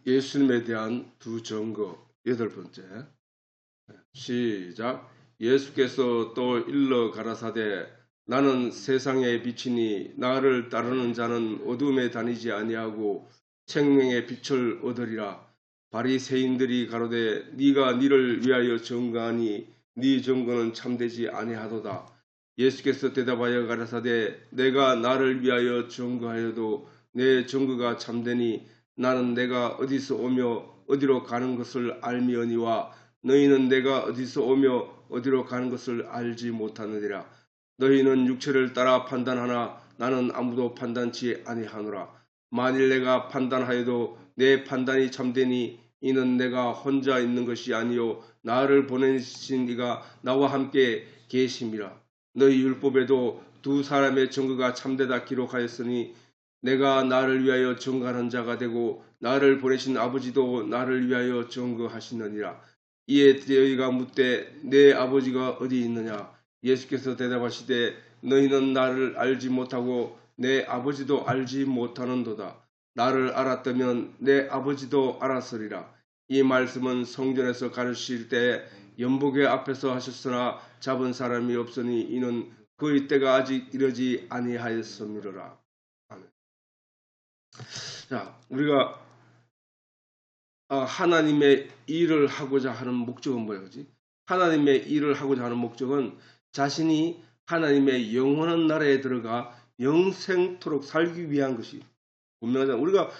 예수님에 대한 두 증거, 8번째. 시작. 예수께서 또 일러 가라사대 나는 세상의 빛이니 나를 따르는 자는 어둠에 다니지 아니하고 생명의 빛을 얻으리라. 바리새인들이 가로되 네가 니를 위하여 증거하니 네 증거는 참되지 아니하도다. 예수께서 대답하여 가라사대 내가 나를 위하여 증거하여도 내 증거가 참되니 나는 내가 어디서 오며 어디로 가는 것을 알미언니와 너희는 내가 어디서 오며 어디로 가는 것을 알지 못하느니라. 너희는 육체를 따라 판단하나 나는 아무도 판단치 아니하노라. 만일 내가 판단하여도 내 판단이 참되니 이는 내가 혼자 있는 것이 아니요 나를 보내신 이가 나와 함께 계심이라. 너희 율법에도 두 사람의 증거가 참되다 기록하였으니 내가 나를 위하여 증거하는 자가 되고 나를 보내신 아버지도 나를 위하여 증거하시느니라. 이에 너희가 묻되 내 아버지가 어디 있느냐? 예수께서 대답하시되 너희는 나를 알지 못하고 내 아버지도 알지 못하는도다. 나를 알았다면 내 아버지도 알았으리라. 이 말씀은 성전에서 가르치실 때 연복의 앞에서 하셨으나 잡은 사람이 없으니 이는 그의 때가 아직 이르지 아니하였음이로라. 아멘. 자, 우리가 하나님의 일을 하고자 하는 목적은 뭐야, 그지? 하나님의 일을 하고자 하는 목적은 자신이 하나님의 영원한 나라에 들어가 영생토록 살기 위한 것이 분명하잖아. 우리가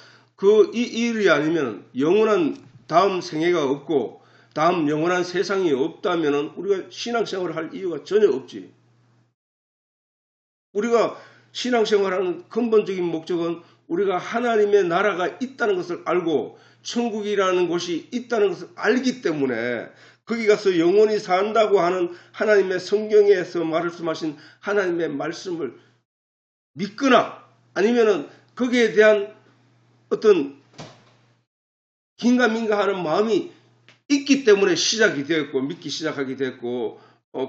이 일이 아니면 영원한 다음 생애가 없고 다음 영원한 세상이 없다면 우리가 신앙생활을 할 이유가 전혀 없지. 우리가 신앙생활하는 근본적인 목적은 우리가 하나님의 나라가 있다는 것을 알고 천국이라는 곳이 있다는 것을 알기 때문에 거기 가서 영원히 산다고 하는 하나님의 성경에서 말씀하신 하나님의 말씀을 믿거나 아니면은 거기에 대한 어떤 긴가민가 하는 마음이 있기 때문에 시작이 되었고 믿기 시작하게 됐고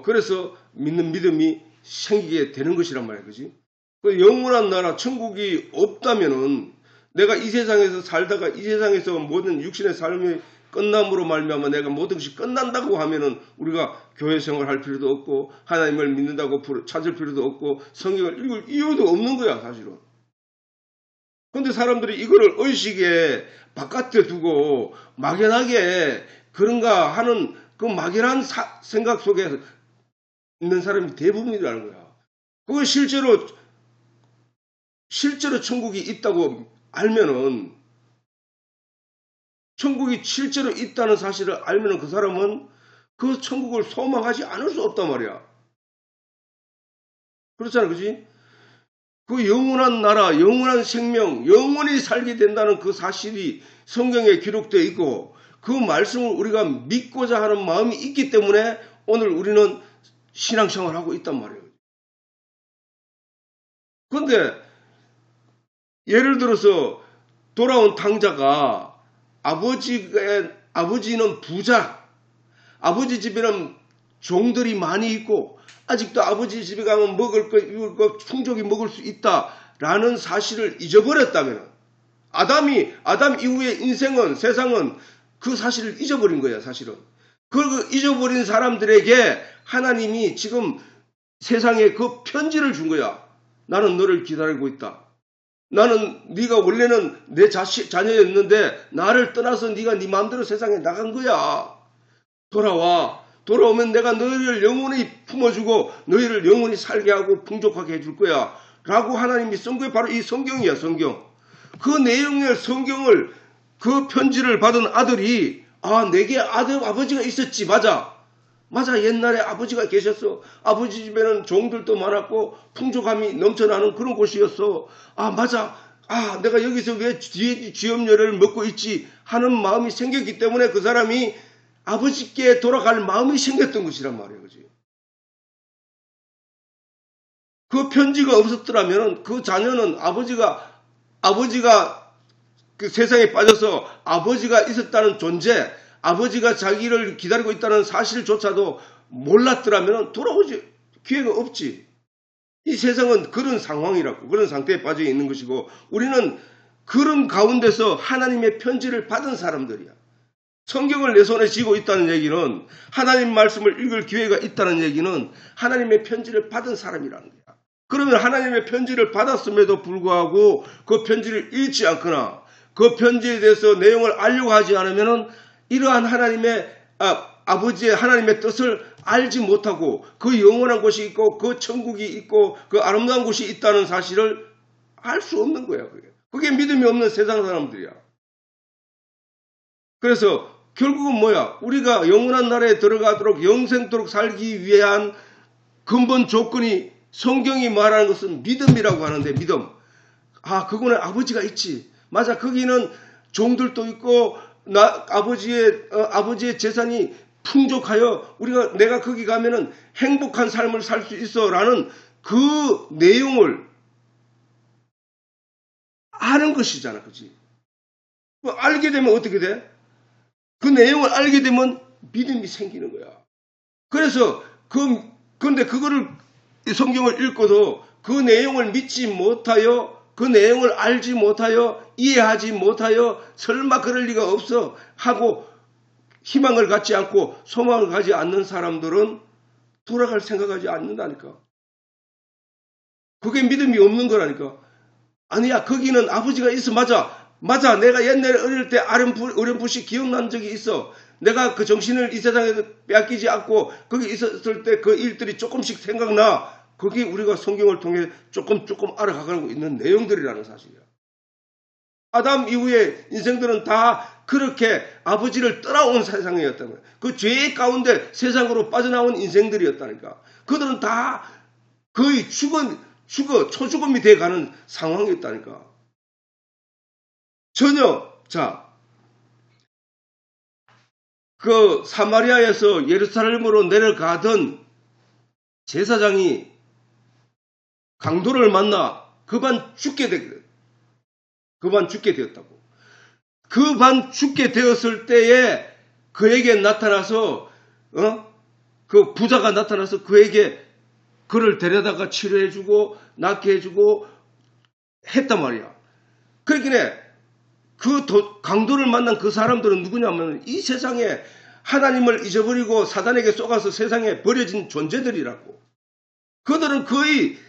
그래서 믿는 믿음이 생기게 되는 것이란 말이야. 그지? 그 영원한 나라 천국이 없다면은 내가 이 세상에서 살다가 이 세상에서 모든 육신의 삶이 끝남으로 말미암아 내가 모든 것이 끝난다고 하면은 우리가 교회 생활할 필요도 없고 하나님을 믿는다고 찾을 필요도 없고 성경을 읽을 이유도 없는 거야 사실은. 그런데 사람들이 이거를 의식에 바깥에 두고 막연하게 그런가 하는 그 막연한 생각 속에 있는 사람이 대부분이라는 거야. 그거 실제로 천국이 있다고 알면은 천국이 실제로 있다는 사실을 알면은 그 사람은 그 천국을 소망하지 않을 수 없단 말이야. 그렇잖아, 그지? 그 영원한 나라, 영원한 생명, 영원히 살게 된다는 그 사실이 성경에 기록되어 있고 그 말씀을 우리가 믿고자 하는 마음이 있기 때문에 오늘 우리는 신앙생활을 하고 있단 말이에요. 그런데 예를 들어서 돌아온 탕자가 아버지는 부자, 아버지 집에는 종들이 많이 있고 아직도 아버지 집에 가면 먹을 거, 입을 거 충족히 먹을 수 있다라는 사실을 잊어버렸다면 아담 이후의 인생은 세상은 그 사실을 잊어버린 거야 사실은. 그 잊어버린 사람들에게 하나님이 지금 세상에 그 편지를 준 거야. 나는 너를 기다리고 있다. 나는 네가 원래는 내 자녀였는데 나를 떠나서 네가 네 마음대로 세상에 나간 거야. 돌아오면 내가 너희를 영원히 품어주고 너희를 영원히 살게 하고 풍족하게 해줄 거야. 라고 하나님이 쓴 게 바로 이 성경이야. 성경. 그 내용의 성경을 그 편지를 받은 아들이 내게 아버지가 있었지. 맞아 옛날에 아버지가 계셨어. 아버지 집에는 종들도 많았고 풍족함이 넘쳐나는 그런 곳이었어. 맞아. 내가 여기서 왜 쥐염려를 먹고 있지 하는 마음이 생겼기 때문에 그 사람이 아버지께 돌아갈 마음이 생겼던 것이란 말이에요. 그지? 그 편지가 없었더라면 그 자녀는 아버지가 그 세상에 빠져서 아버지가 있었다는 존재, 아버지가 자기를 기다리고 있다는 사실조차도 몰랐더라면 돌아오지 기회가 없지. 이 세상은 그런 상황이라고, 그런 상태에 빠져 있는 것이고 우리는 그런 가운데서 하나님의 편지를 받은 사람들이야. 성경을 내 손에 쥐고 있다는 얘기는, 하나님 말씀을 읽을 기회가 있다는 얘기는 하나님의 편지를 받은 사람이라는 거야. 그러면 하나님의 편지를 받았음에도 불구하고 그 편지를 읽지 않거나 그 편지에 대해서 내용을 알려고 하지 않으면 이러한 하나님의 아버지의 하나님의 뜻을 알지 못하고 그 영원한 곳이 있고 그 천국이 있고 그 아름다운 곳이 있다는 사실을 알 수 없는 거야. 그게 믿음이 없는 세상 사람들이야. 그래서 결국은 뭐야? 우리가 영원한 나라에 들어가도록 영생토록 살기 위한 근본 조건이 성경이 말하는 것은 믿음이라고 하는데, 믿음. 그거는 아버지가 있지. 맞아. 거기는 종들도 있고 아버지의 재산이 풍족하여 내가 거기 가면은 행복한 삶을 살 수 있어라는 그 내용을 아는 것이잖아, 그렇지? 알게 되면 어떻게 돼? 그 내용을 알게 되면 믿음이 생기는 거야. 그래서 그런데 그거를 성경을 읽고도 그 내용을 믿지 못하여, 그 내용을 알지 못하여, 이해하지 못하여 설마 그럴 리가 없어 하고 희망을 갖지 않고 소망을 가지 않는 사람들은 돌아갈 생각하지 않는다니까. 그게 믿음이 없는 거라니까. 아니야, 거기는 아버지가 있어. 맞아. 내가 옛날에 어릴 때 어렴풋이 기억난 적이 있어. 내가 그 정신을 이 세상에서 빼앗기지 않고 거기 있었을 때 그 일들이 조금씩 생각나. 그게 우리가 성경을 통해 조금 알아가고 있는 내용들이라는 사실이야. 아담 이후에 인생들은 다 그렇게 아버지를 떠나온 세상이었다는 거야. 그 죄 가운데 세상으로 빠져나온 인생들이었다니까. 그들은 다 거의 초죽음이 돼가는 상황이었다니까. 전혀, 그 사마리아에서 예루살렘으로 내려가던 제사장이 강도를 만나 그 반 죽게 되었다고. 그 반 죽게 되었을 때에 그에게 나타나서 그 부자가 나타나서 그를 데려다가 치료해주고 낫게 해주고 했단 말이야. 그러니까 그 강도를 만난 그 사람들은 누구냐면 이 세상에 하나님을 잊어버리고 사단에게 쏘가서 세상에 버려진 존재들이라고. 그들은 거의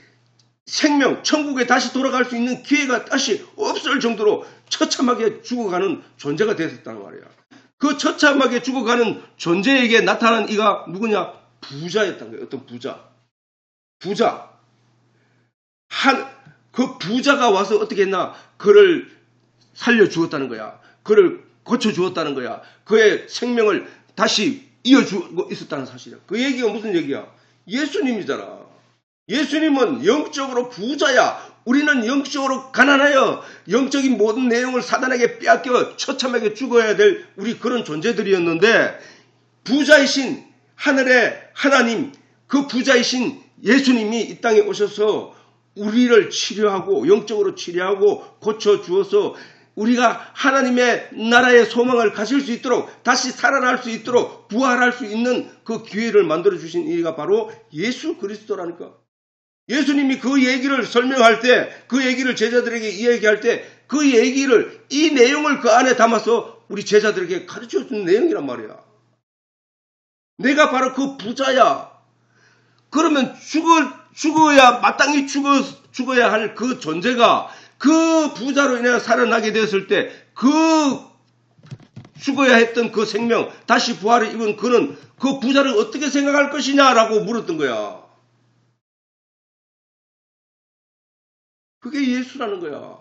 생명, 천국에 다시 돌아갈 수 있는 기회가 다시 없을 정도로 처참하게 죽어가는 존재가 되었다는 말이야. 그 처참하게 죽어가는 존재에게 나타난 이가 누구냐? 부자였던 거예요. 어떤 부자. 그 부자가 와서 어떻게 했나? 그를 살려주었다는 거야. 그를 고쳐주었다는 거야. 그의 생명을 다시 이어주고 있었다는 사실이야. 그 얘기가 무슨 얘기야? 예수님이잖아. 예수님은 영적으로 부자야. 우리는 영적으로 가난하여 영적인 모든 내용을 사단에게 빼앗겨 처참하게 죽어야 될 우리 그런 존재들이었는데, 부자이신 하늘의 하나님, 그 부자이신 예수님이 이 땅에 오셔서 우리를 치료하고 영적으로 치료하고 고쳐주어서 우리가 하나님의 나라의 소망을 가질 수 있도록, 다시 살아날 수 있도록, 부활할 수 있는 그 기회를 만들어주신 이가 바로 예수 그리스도라니까. 예수님이 그 얘기를 설명할 때, 그 얘기를 제자들에게 이야기할 때, 그 얘기를, 이 내용을 그 안에 담아서 우리 제자들에게 가르쳐주는 내용이란 말이야. 내가 바로 그 부자야. 그러면 죽어야, 마땅히 죽어야 할 그 존재가 그 부자로 인해 살아나게 되었을 때, 그 죽어야 했던 그 생명, 다시 부활을 입은 그는 그 부자를 어떻게 생각할 것이냐라고 물었던 거야. 그게 예수라는 거야.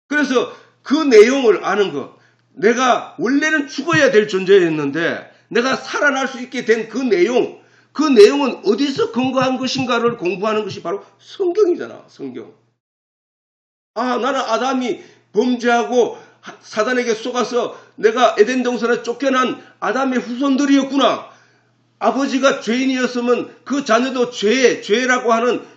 그래서 그 내용을 아는 것, 내가 원래는 죽어야 될 존재였는데 내가 살아날 수 있게 된 그 내용은 어디서 근거한 것인가를 공부하는 것이 바로 성경이잖아. 성경. 나는 아담이 범죄하고 사단에게 속아서 내가 에덴 동산에 쫓겨난 아담의 후손들이었구나. 아버지가 죄인이었으면 그 자녀도 죄라고 하는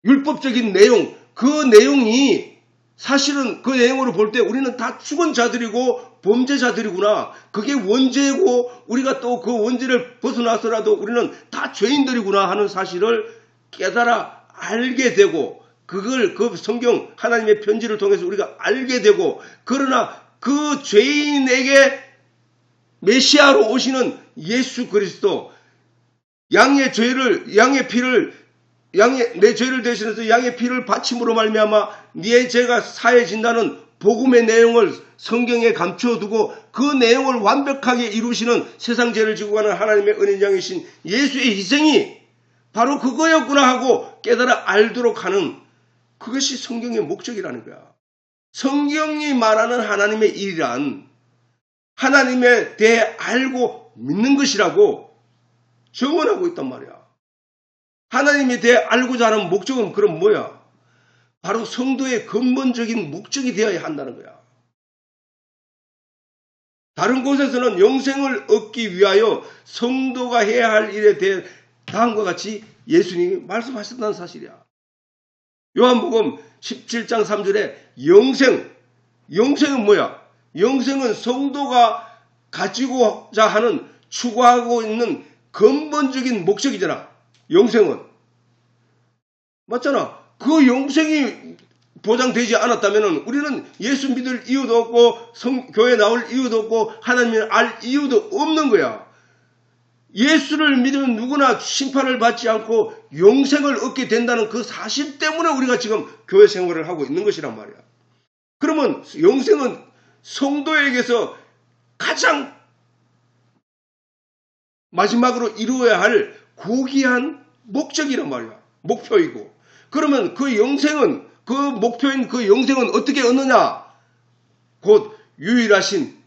율법적인 내용, 그 내용이 사실은 그 내용으로 볼 때 우리는 다 죽은 자들이고 범죄자들이구나. 그게 원죄고 우리가 또 그 원죄를 벗어나서라도 우리는 다 죄인들이구나 하는 사실을 깨달아 알게 되고 그걸 그 성경 하나님의 편지를 통해서 우리가 알게 되고, 그러나 그 죄인에게 메시아로 오시는 예수 그리스도, 내 죄를 대신해서 양의 피를 바침으로 말미암아 네 죄가 사해진다는 복음의 내용을 성경에 감춰두고 그 내용을 완벽하게 이루시는 세상 죄를 지고 가는 하나님의 은인장이신 예수의 희생이 바로 그거였구나 하고 깨달아 알도록 하는, 그것이 성경의 목적이라는 거야. 성경이 말하는 하나님의 일이란 하나님에 대해 알고 믿는 것이라고 증언하고 있단 말이야. 하나님에 대해 알고자 하는 목적은 그럼 뭐야? 바로 성도의 근본적인 목적이 되어야 한다는 거야. 다른 곳에서는 영생을 얻기 위하여 성도가 해야 할 일에 대해 다음과 같이 예수님이 말씀하셨다는 사실이야. 요한복음 17장 3절에 영생은 뭐야? 영생은 성도가 가지고자 하는, 추구하고 있는 근본적인 목적이잖아. 영생은. 맞잖아. 그 영생이 보장되지 않았다면 우리는 예수 믿을 이유도 없고 교회 나올 이유도 없고 하나님을 알 이유도 없는 거야. 예수를 믿으면 누구나 심판을 받지 않고 영생을 얻게 된다는 그 사실 때문에 우리가 지금 교회 생활을 하고 있는 것이란 말이야. 그러면 영생은 성도에게서 가장 마지막으로 이루어야 할 고귀한 목적이란 말이야. 목표이고. 그러면 그 영생은, 그 목표인 그 영생은 어떻게 얻느냐? 곧 유일하신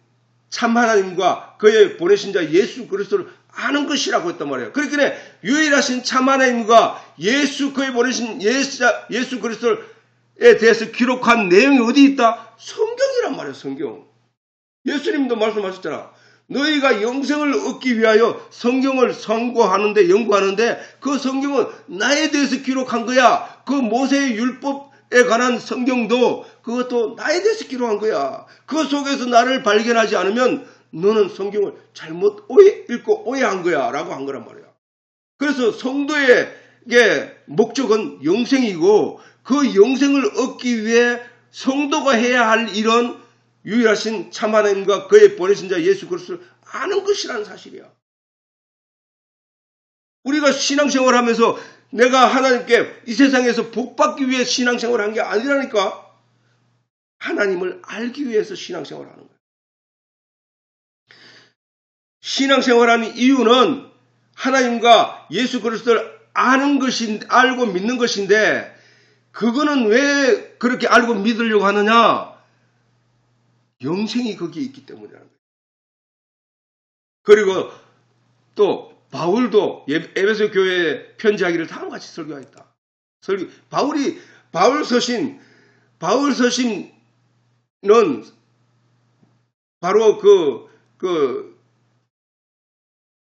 참 하나님과 그의 보내신 자 예수 그리스도를 아는 것이라고 했단 말이에요. 그러니까 유일하신 참 하나님과 그의 보내신 예수 그리스도에 대해서 기록한 내용이 어디 있다? 성경이란 말이에요. 성경. 예수님도 말씀하셨잖아. 너희가 영생을 얻기 위하여 성경을 연구하는데 그 성경은 나에 대해서 기록한 거야. 그 모세의 율법에 관한 성경도 그것도 나에 대해서 기록한 거야. 그 속에서 나를 발견하지 않으면 너는 성경을 잘못 읽고 오해한 거야 라고 한 거란 말이야. 그래서 성도의 목적은 영생이고, 그 영생을 얻기 위해 성도가 해야 할 일은 유일하신 참 하나님과 그의 보내신 자 예수 그리스도를 아는 것이라는 사실이야. 우리가 신앙생활을 하면서 내가 하나님께 이 세상에서 복받기 위해 신앙생활을 한 게 아니라니까. 하나님을 알기 위해서 신앙생활을 하는 거야. 신앙생활하는 이유는 하나님과 예수 그리스도를 알고 믿는 것인데, 그거는 왜 그렇게 알고 믿으려고 하느냐? 영생이 거기에 있기 때문이라는 거예요. 그리고 또 바울도 에베소 교회에 편지하기를 다음과 같이 설교하였다. 바울 서신은 바로 그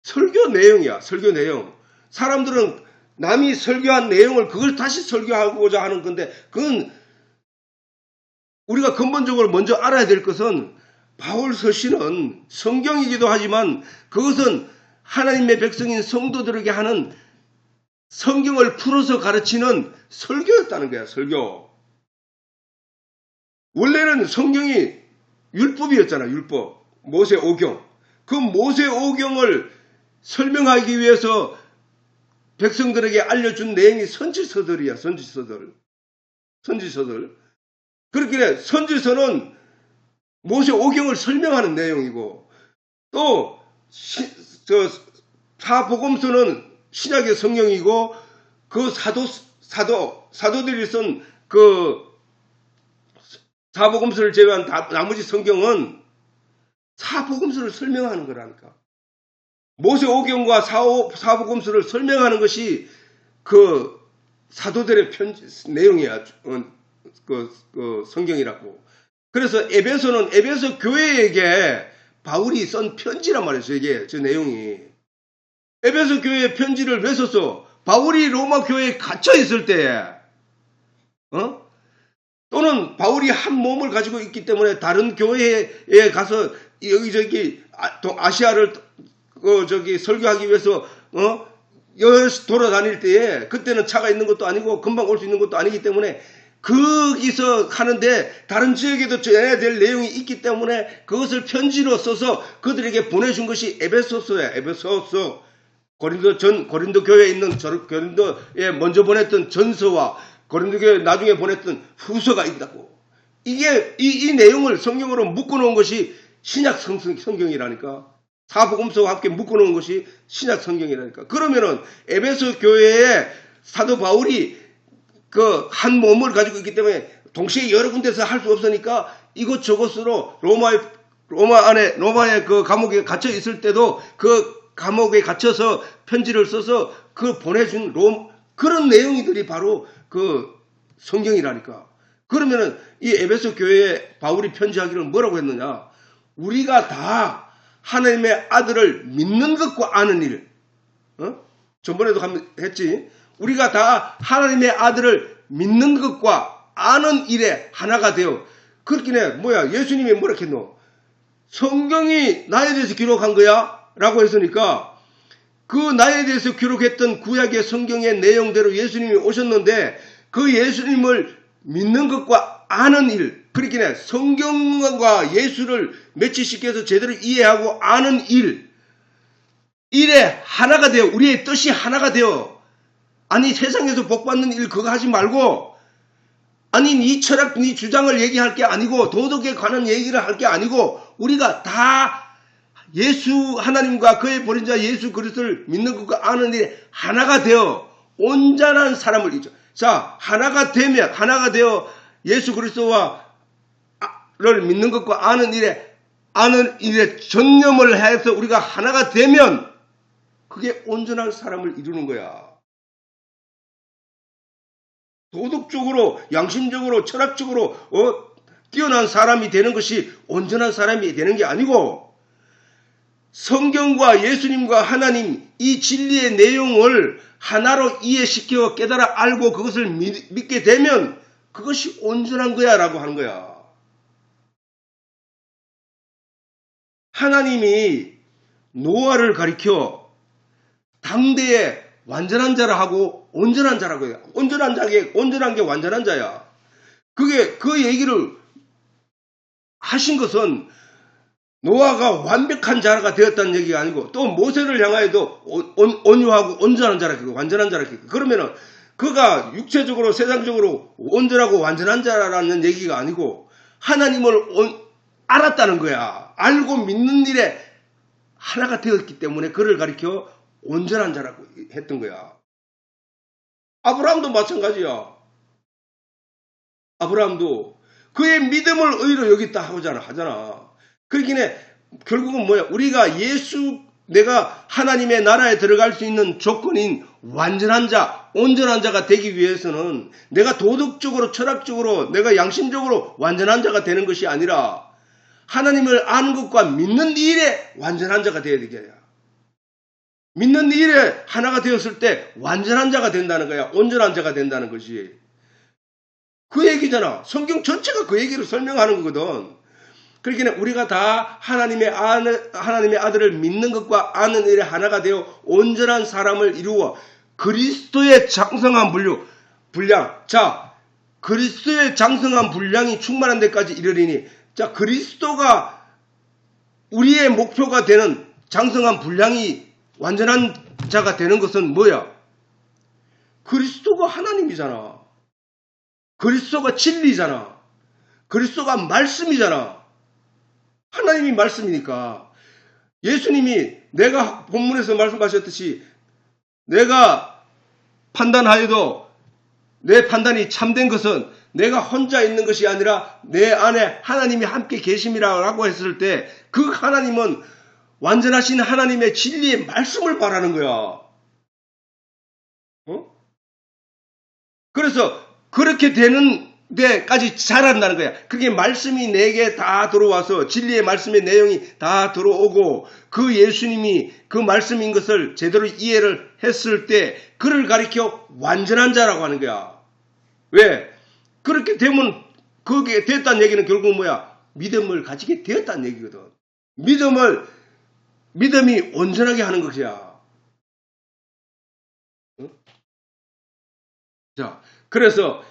설교 내용이야. 설교 내용. 사람들은 남이 설교한 내용을 그걸 다시 설교하고자 하는 건데, 그건 우리가 근본적으로 먼저 알아야 될 것은 바울 서신은 성경이기도 하지만 그것은 하나님의 백성인 성도들에게 하는 성경을 풀어서 가르치는 설교였다는 거야. 설교. 원래는 성경이 율법이었잖아. 율법. 모세오경. 그 모세오경을 설명하기 위해서 백성들에게 알려준 내용이 선지서들이야. 선지서들. 그렇게 선지서는 모세오경을 설명하는 내용이고, 또 사복음서는 신약의 성경이고, 그 사도들이 쓴 그 사복음서를 제외한 나머지 성경은 사복음서를 설명하는 거라니까. 모세오경과 사복음서를 설명하는 것이 그 사도들의 내용이야. 그 성경이라고. 그래서 에베소 교회에게 바울이 쓴 편지란 말이었어요. 이게 저 내용이. 에베소 교회에 편지를 왜 썼어? 바울이 로마 교회에 갇혀 있을 때에, 또는 바울이 한 몸을 가지고 있기 때문에 다른 교회에 가서 여기저기 아시아를 설교하기 위해서 돌아다닐 때에 그때는 차가 있는 것도 아니고 금방 올 수 있는 것도 아니기 때문에 거기서 하는데 다른 지역에도 전해야 될 내용이 있기 때문에 그것을 편지로 써서 그들에게 보내준 것이 에베소서야. 에베소서. 고린도 교회에 있는 고린도에 먼저 보냈던 전서와 고린도 교회에 나중에 보냈던 후서가 있다고. 이게 이 내용을 성경으로 묶어놓은 것이 신약 성경이라니까. 사복음서와 함께 묶어놓은 것이 신약 성경이라니까. 그러면은 에베소 교회에 사도 바울이 그 한 몸을 가지고 있기 때문에 동시에 여러 군데서 할 수 없으니까 이것저것으로 로마의 그 감옥에 갇혀 있을 때도 그 감옥에 갇혀서 편지를 써서 그 보내준 그런 내용들이 바로 그 성경이라니까. 그러면은 이 에베소 교회에 바울이 편지하기를 뭐라고 했느냐? 우리가 다 하나님의 아들을 믿는 것과 아는 일. 전번에도 했지. 우리가 다 하나님의 아들을 믿는 것과 아는 일에 하나가 되어. 그렇긴 해. 뭐야? 예수님이 뭐라 했노? 성경이 나에 대해서 기록한 거야? 라고 했으니까 그 나에 대해서 기록했던 구약의 성경의 내용대로 예수님이 오셨는데 그 예수님을 믿는 것과 아는 일. 그렇긴 해. 성경과 예수를 매치시켜서 제대로 이해하고 아는 일에 하나가 되어. 우리의 뜻이 하나가 되어. 아니 세상에서 복받는 일 그거 하지 말고 아니 네 철학 네 주장을 얘기할 게 아니고 도덕에 관한 얘기를 할 게 아니고 우리가 다 예수 하나님과 그의 보낸 자 예수 그리스도를 믿는 것과 아는 일에 하나가 되어 온전한 사람을 이죠. 자 하나가 되어 예수 그리스도와를 믿는 것과 아는 일에 전념을 해서 우리가 하나가 되면 그게 온전한 사람을 이루는 거야. 도덕적으로, 양심적으로, 철학적으로 뛰어난 사람이 되는 것이 온전한 사람이 되는 게 아니고 성경과 예수님과 하나님 이 진리의 내용을 하나로 이해시켜 깨달아 알고 그것을 믿게 되면 그것이 온전한 거야 라고 하는 거야. 하나님이 노아를 가리켜 당대에 완전한 자라 하고 온전한 자라고 해요. 온전한 게 완전한 자야. 그 얘기를 하신 것은 노아가 완벽한 자가 되었다는 얘기가 아니고 또 모세를 향하여도 온유하고 온전한 자라 했고 완전한 자라 했고 그러면은 그가 육체적으로 세상적으로 온전하고 완전한 자라는 얘기가 아니고 하나님을 알았다는 거야. 알고 믿는 일에 하나가 되었기 때문에 그를 가리켜 온전한 자라고 했던 거야. 아브라함도 마찬가지야. 아브라함도 그의 믿음을 의로 여겼다 하잖아. 그러긴 해. 결국은 뭐야? 우리가 내가 하나님의 나라에 들어갈 수 있는 조건인 완전한 자, 온전한 자가 되기 위해서는 내가 도덕적으로, 철학적으로, 내가 양심적으로 완전한 자가 되는 것이 아니라 하나님을 아는 것과 믿는 일에 완전한 자가 되어야 되겠야. 믿는 일에 하나가 되었을 때 완전한 자가 된다는 거야. 온전한 자가 된다는 것이. 그 얘기잖아. 성경 전체가 그 얘기를 설명하는 거거든. 그러니까 우리가 다 하나님의 아들을 믿는 것과 아는 일에 하나가 되어 온전한 사람을 이루어 그리스도의 장성한 분량. 자, 그리스도의 장성한 분량이 충만한 데까지 이르리니. 자, 그리스도가 우리의 목표가 되는 장성한 분량이 완전한 자가 되는 것은 뭐야? 그리스도가 하나님이잖아. 그리스도가 진리잖아. 그리스도가 말씀이잖아. 하나님이 말씀이니까. 예수님이 내가 본문에서 말씀하셨듯이 내가 판단하여도 내 판단이 참된 것은 내가 혼자 있는 것이 아니라 내 안에 하나님이 함께 계심이라고 했을 때 그 하나님은 완전하신 하나님의 진리의 말씀을 바라는 거야. 그래서 그렇게 되는 데까지 자란다는 거야. 그게 말씀이 내게 다 들어와서 진리의 말씀의 내용이 다 들어오고 그 예수님이 그 말씀인 것을 제대로 이해를 했을 때 그를 가리켜 완전한 자라고 하는 거야. 왜? 그렇게 되면 그게 됐다는 얘기는 결국 뭐야? 믿음을 가지게 되었다는 얘기거든. 믿음이 온전하게 하는 것이야. 자, 그래서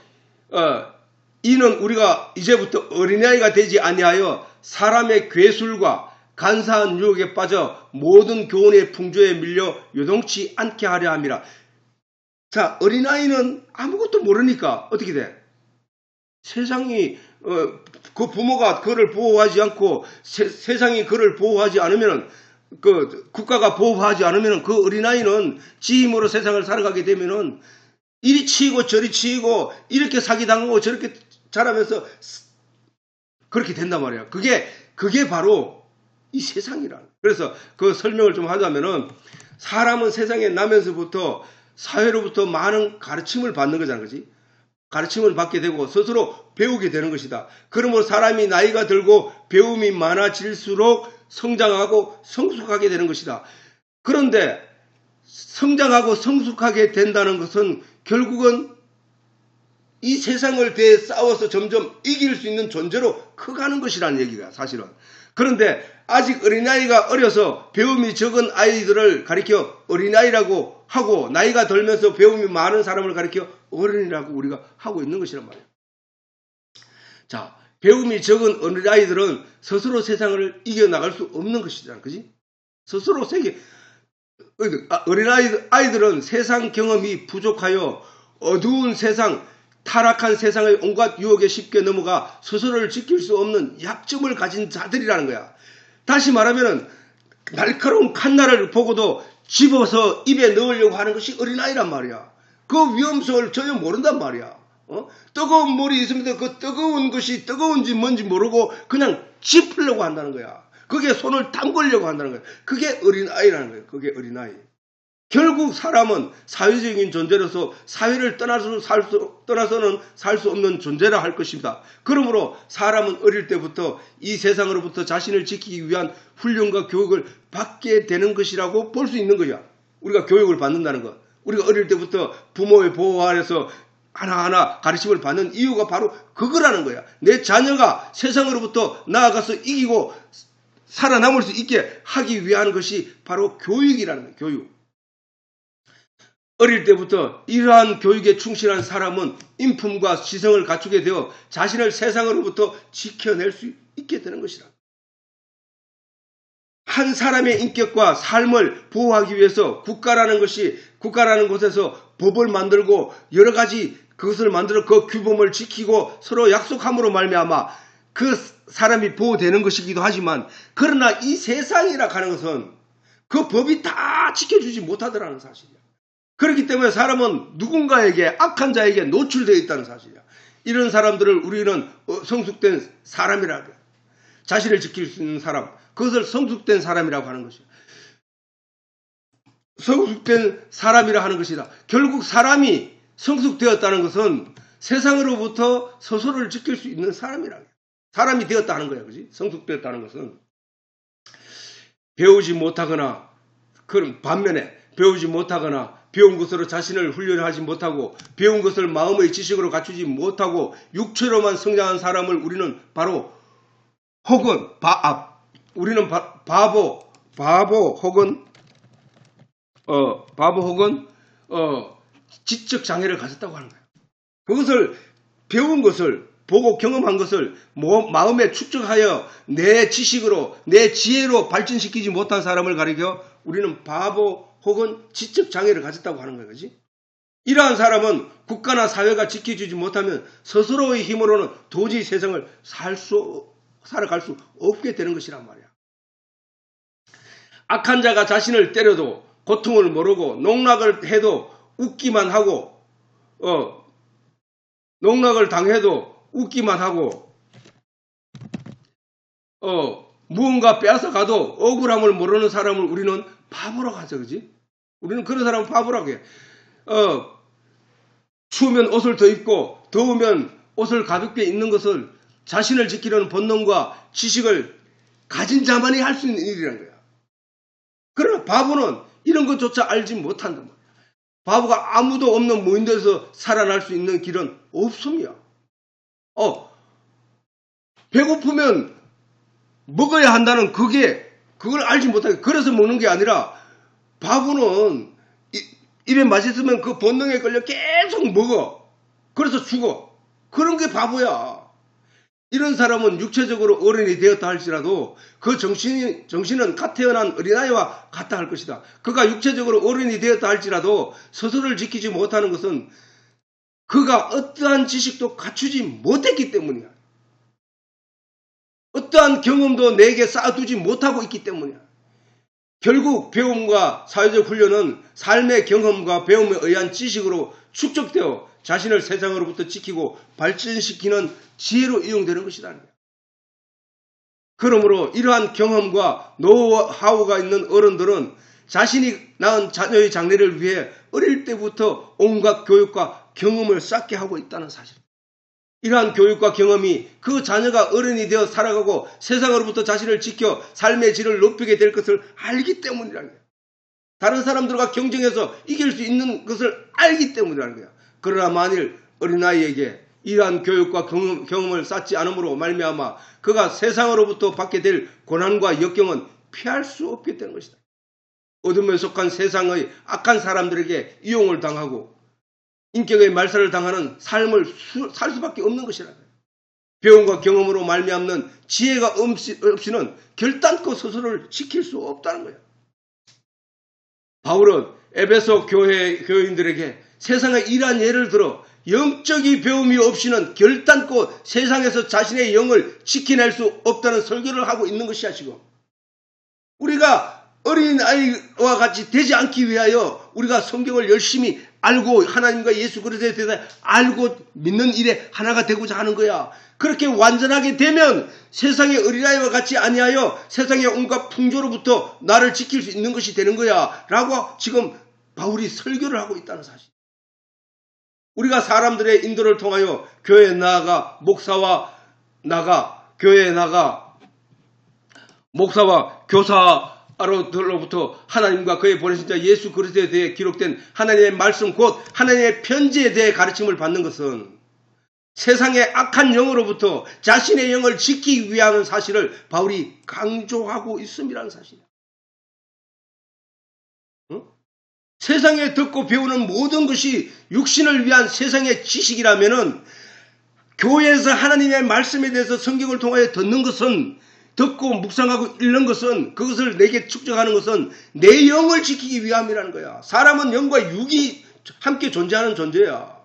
이는 우리가 이제부터 어린아이가 되지 아니하여 사람의 괴술과 간사한 유혹에 빠져 모든 교훈의 풍조에 밀려 요동치 않게 하려 함이라. 자, 어린아이는 아무것도 모르니까 어떻게 돼? 세상이 그 부모가 그를 보호하지 않고 세상이 그를 보호하지 않으면 그 국가가 보호하지 않으면 그 어린아이는 지 힘으로 세상을 살아가게 되면은 이리 치이고 저리 치이고 이렇게 사기당하고 저렇게 자라면서 그렇게 된단 말이야. 그게 바로 이 세상이라. 그래서 그 설명을 좀 하자면은 사람은 세상에 나면서부터 사회로부터 많은 가르침을 받는 거잖아. 그지? 가르침을 받게 되고 스스로 배우게 되는 것이다. 그러므로 사람이 나이가 들고 배움이 많아질수록 성장하고 성숙하게 되는 것이다. 그런데 성장하고 성숙하게 된다는 것은 결국은 이 세상을 대해 싸워서 점점 이길 수 있는 존재로 커가는 것이라는 얘기가 사실은. 그런데 아직 어린아이가 어려서 배움이 적은 아이들을 가리켜 어린아이라고 하고 나이가 들면서 배움이 많은 사람을 가리켜 어른이라고 우리가 하고 있는 것이란 말이에요. 자, 배움이 적은 어린아이들은 스스로 세상을 이겨나갈 수 없는 것이잖아. 그지? 스스로 어린아이들은 세상 경험이 부족하여 어두운 세상, 타락한 세상의 온갖 유혹에 쉽게 넘어가 스스로를 지킬 수 없는 약점을 가진 자들이라는 거야. 다시 말하면 날카로운 칼날을 보고도 집어서 입에 넣으려고 하는 것이 어린아이란 말이야. 그 위험성을 전혀 모른단 말이야. 뜨거운 물이 있으면 그 뜨거운 것이 뜨거운지 뭔지 모르고 그냥 짚으려고 한다는 거야. 그게 손을 담그려고 한다는 거야. 그게 어린아이라는 거야. 그게 어린아이. 결국 사람은 사회적인 존재로서 사회를 떠나서는 살 수 없는 존재라 할 것입니다. 그러므로 사람은 어릴 때부터 이 세상으로부터 자신을 지키기 위한 훈련과 교육을 받게 되는 것이라고 볼 수 있는 거야. 우리가 교육을 받는다는 것. 우리가 어릴 때부터 부모의 보호 아래서 하나하나 가르침을 받는 이유가 바로 그거라는 거야. 내 자녀가 세상으로부터 나아가서 이기고 살아남을 수 있게 하기 위한 것이 바로 교육이라는 거야. 교육. 어릴 때부터 이러한 교육에 충실한 사람은 인품과 지성을 갖추게 되어 자신을 세상으로부터 지켜낼 수 있게 되는 것이다. 한 사람의 인격과 삶을 보호하기 위해서 국가라는 곳에서 법을 만들고 여러 가지 그것을 만들어 그 규범을 지키고 서로 약속함으로 말미암아 그 사람이 보호되는 것이기도 하지만 그러나 이 세상이라 하는 것은 그 법이 다 지켜주지 못하더라는 사실이야. 그렇기 때문에 사람은 누군가에게 악한 자에게 노출되어 있다는 사실이야. 이런 사람들을 우리는 성숙된 사람이라고 해요. 자신을 지킬 수 있는 사람, 그것을 성숙된 사람이라고 하는 것이야. 성숙된 사람이라 하는 것이다. 결국 사람이 성숙되었다는 것은 세상으로부터 스스로를 지킬 수 있는 사람이라고 해요. 사람이 되었다는 거야. 그지? 성숙되었다는 것은 배우지 못하거나 그런 반면에 배우지 못하거나 배운 것으로 자신을 훈련하지 못하고 배운 것을 마음의 지식으로 갖추지 못하고 육체로만 성장한 사람을 우리는 바로 혹은 우리는 바보 혹은 지적 장애를 가졌다고 하는 거예요. 그것을 배운 것을 보고 경험한 것을 마음에 축적하여 내 지식으로 내 지혜로 발전시키지 못한 사람을 가리켜 우리는 바보 혹은 지적 장애를 가졌다고 하는 거예요. 그렇지? 이러한 사람은 국가나 사회가 지켜주지 못하면 스스로의 힘으로는 도저히 세상을 살아갈 수 없게 되는 것이란 말이야. 악한 자가 자신을 때려도 고통을 모르고 농락을 해도 웃기만 하고 농락을 당해도 웃기만 하고 무언가 빼앗아가도 억울함을 모르는 사람을 우리는 바보라고 하죠. 그지? 우리는 그런 사람을 바보라고 해. 추우면 옷을 더 입고 더우면 옷을 가볍게 입는 것을 자신을 지키려는 본능과 지식을 가진 자만이 할 수 있는 일이라는 거야. 그러나 바보는 이런 것조차 알지 못한단 말이야. 바보가 아무도 없는 무인도에서 살아날 수 있는 길은 없음이야. 배고프면 먹어야 한다는 그걸 알지 못하게. 그래서 먹는 게 아니라 바보는 입에 맛있으면 그 본능에 걸려 계속 먹어. 그래서 죽어. 그런 게 바보야. 이런 사람은 육체적으로 어른이 되었다 할지라도 그 정신은 갓 태어난 어린아이와 같다 할 것이다. 그가 육체적으로 어른이 되었다 할지라도 스스로를 지키지 못하는 것은 그가 어떠한 지식도 갖추지 못했기 때문이야. 어떠한 경험도 내게 쌓아두지 못하고 있기 때문이야. 결국 배움과 사회적 훈련은 삶의 경험과 배움에 의한 지식으로 축적되어 자신을 세상으로부터 지키고 발전시키는 지혜로 이용되는 것이다. 그러므로 이러한 경험과 노하우가 있는 어른들은 자신이 낳은 자녀의 장래를 위해 어릴 때부터 온갖 교육과 경험을 쌓게 하고 있다는 사실. 이러한 교육과 경험이 그 자녀가 어른이 되어 살아가고 세상으로부터 자신을 지켜 삶의 질을 높이게 될 것을 알기 때문이라는 거야. 다른 사람들과 경쟁해서 이길 수 있는 것을 알기 때문이라는 거야. 그러나 만일 어린아이에게 이러한 교육과 경험을 쌓지 않음으로 말미암아 그가 세상으로부터 받게 될 고난과 역경은 피할 수 없게 되는 것이다. 어둠에 속한 세상의 악한 사람들에게 이용을 당하고 인격의 말살을 당하는 삶을 살 수밖에 없는 것이라. 배움과 경험으로 말미암는 지혜가 없이는 결단코 스스로를 지킬 수 없다는 거야. 바울은 에베소 교인들에게 세상의 이러한 예를 들어 영적인 배움이 없이는 결단코 세상에서 자신의 영을 지켜낼 수 없다는 설교를 하고 있는 것이야. 지금 우리가 어린아이와 같이 되지 않기 위하여 우리가 성경을 열심히 알고 하나님과 예수 그리스도에 대해서 알고 믿는 일에 하나가 되고자 하는 거야. 그렇게 완전하게 되면 세상의 어린아이와 같이 아니하여 세상의 온갖 풍조로부터 나를 지킬 수 있는 것이 되는 거야 라고 지금 바울이 설교를 하고 있다는 사실. 우리가 사람들의 인도를 통하여 교회에 나아가 교회에 나가 목사와 교사로부터 하나님과 그의 보내신 자 예수 그리스도에 대해 기록된 하나님의 말씀 곧 하나님의 편지에 대해 가르침을 받는 것은 세상의 악한 영으로부터 자신의 영을 지키기 위한 사실을 바울이 강조하고 있음이라는 사실이야. 세상에 듣고 배우는 모든 것이 육신을 위한 세상의 지식이라면은 교회에서 하나님의 말씀에 대해서 성경을 통하여 듣는 것은 듣고 묵상하고 읽는 것은 그것을 내게 축적하는 것은 내 영을 지키기 위함이라는 거야. 사람은 영과 육이 함께 존재하는 존재야.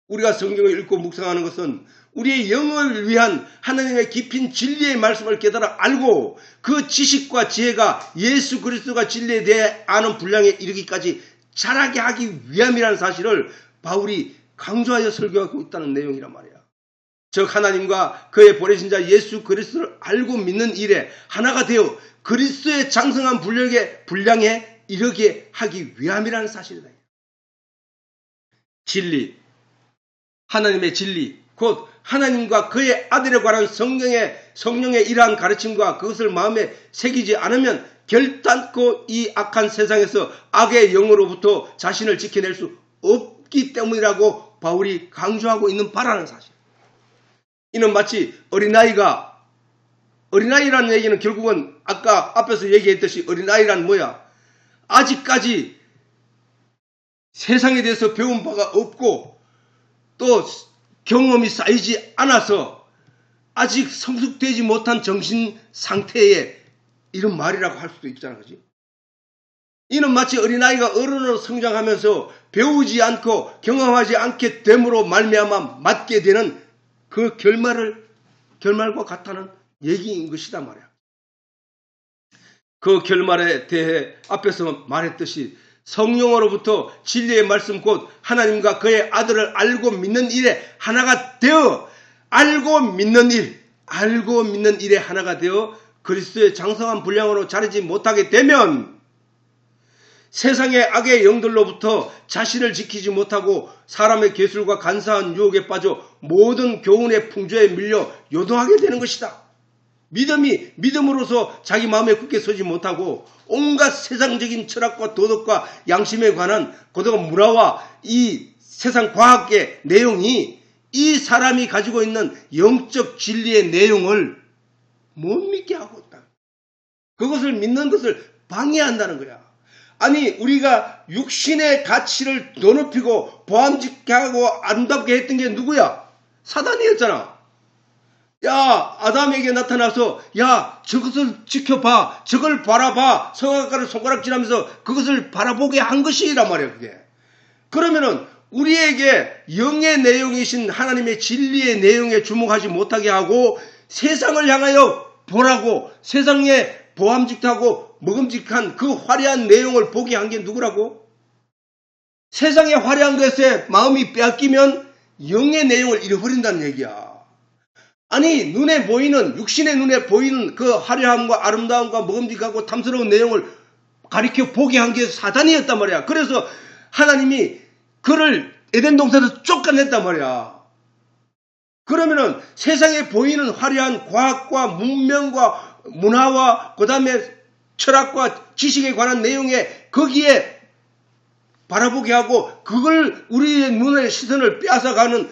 우리가 성경을 읽고 묵상하는 것은 우리의 영을 위한 하나님의 깊은 진리의 말씀을 깨달아 알고 그 지식과 지혜가 예수 그리스도가 진리에 대해 아는 분량에 이르기까지 자라게 하기 위함이라는 사실을 바울이 강조하여 설교하고 있다는 내용이란 말이야. 즉 하나님과 그의 보내신 자 예수 그리스도를 알고 믿는 일에 하나가 되어 그리스도의 장성한 분량에 이르게 하기 위함이라는 사실이다. 진리, 하나님의 진리, 곧 하나님과 그의 아들에 관한 성령의 이러한 가르침과 그것을 마음에 새기지 않으면 결단코 이 악한 세상에서 악의 영으로부터 자신을 지켜낼 수 없기 때문이라고 바울이 강조하고 있는 바라는 사실. 이는 마치 어린아이라는 얘기는 결국은 아까 앞에서 얘기했듯이 어린아이란 뭐야? 아직까지 세상에 대해서 배운 바가 없고 또 경험이 쌓이지 않아서 아직 성숙되지 못한 정신 상태에 이런 말이라고 할 수도 있잖아. 그렇지? 이는 마치 어린아이가 어른으로 성장하면서 배우지 않고 경험하지 않게 됨으로 말미암아 맞게 되는 그 결말과 같다는 얘기인 것이다 말이야. 그 결말에 대해 앞에서 말했듯이 성령으로부터 진리의 말씀 곧 하나님과 그의 아들을 알고 믿는 일에 하나가 되어 알고 믿는 일에 하나가 되어 그리스도의 장성한 분량으로 자르지 못하게 되면 세상의 악의 영들로부터 자신을 지키지 못하고 사람의 계술과 간사한 유혹에 빠져 모든 교훈의 풍조에 밀려 요동하게 되는 것이다. 믿음으로서 자기 마음에 굳게 서지 못하고 온갖 세상적인 철학과 도덕과 양심에 관한 고도가 문화와 이 세상 과학의 내용이 이 사람이 가지고 있는 영적 진리의 내용을 못 믿게 하고 있다. 그것을 믿는 것을 방해한다는 거야. 아니 우리가 육신의 가치를 더 높이고 보암직하고 아름답게 했던 게 누구야? 사단이었잖아. 야, 아담에게 나타나서 야, 저것을 지켜봐, 저걸 바라봐, 선악과를 손가락질하면서 그것을 바라보게 한 것이란 말이야. 그게. 그러면은 우리에게 영의 내용이신 하나님의 진리의 내용에 주목하지 못하게 하고 세상을 향하여 보라고, 세상에 보암직하고 먹음직한 그 화려한 내용을 보게 한 게 누구라고? 세상의 화려한 것에 마음이 빼앗기면 영의 내용을 잃어버린다는 얘기야. 아니 눈에 보이는, 육신의 눈에 보이는 그 화려함과 아름다움과 먹음직하고 탐스러운 내용을 가리켜 보게 한 게 사단이었단 말이야. 그래서 하나님이 그를 에덴 동산에서 쫓아냈단 말이야. 그러면은 세상에 보이는 화려한 과학과 문명과 문화와 그 다음에 철학과 지식에 관한 내용에 거기에 바라보게 하고 그걸 우리의 눈의 시선을 빼앗아가는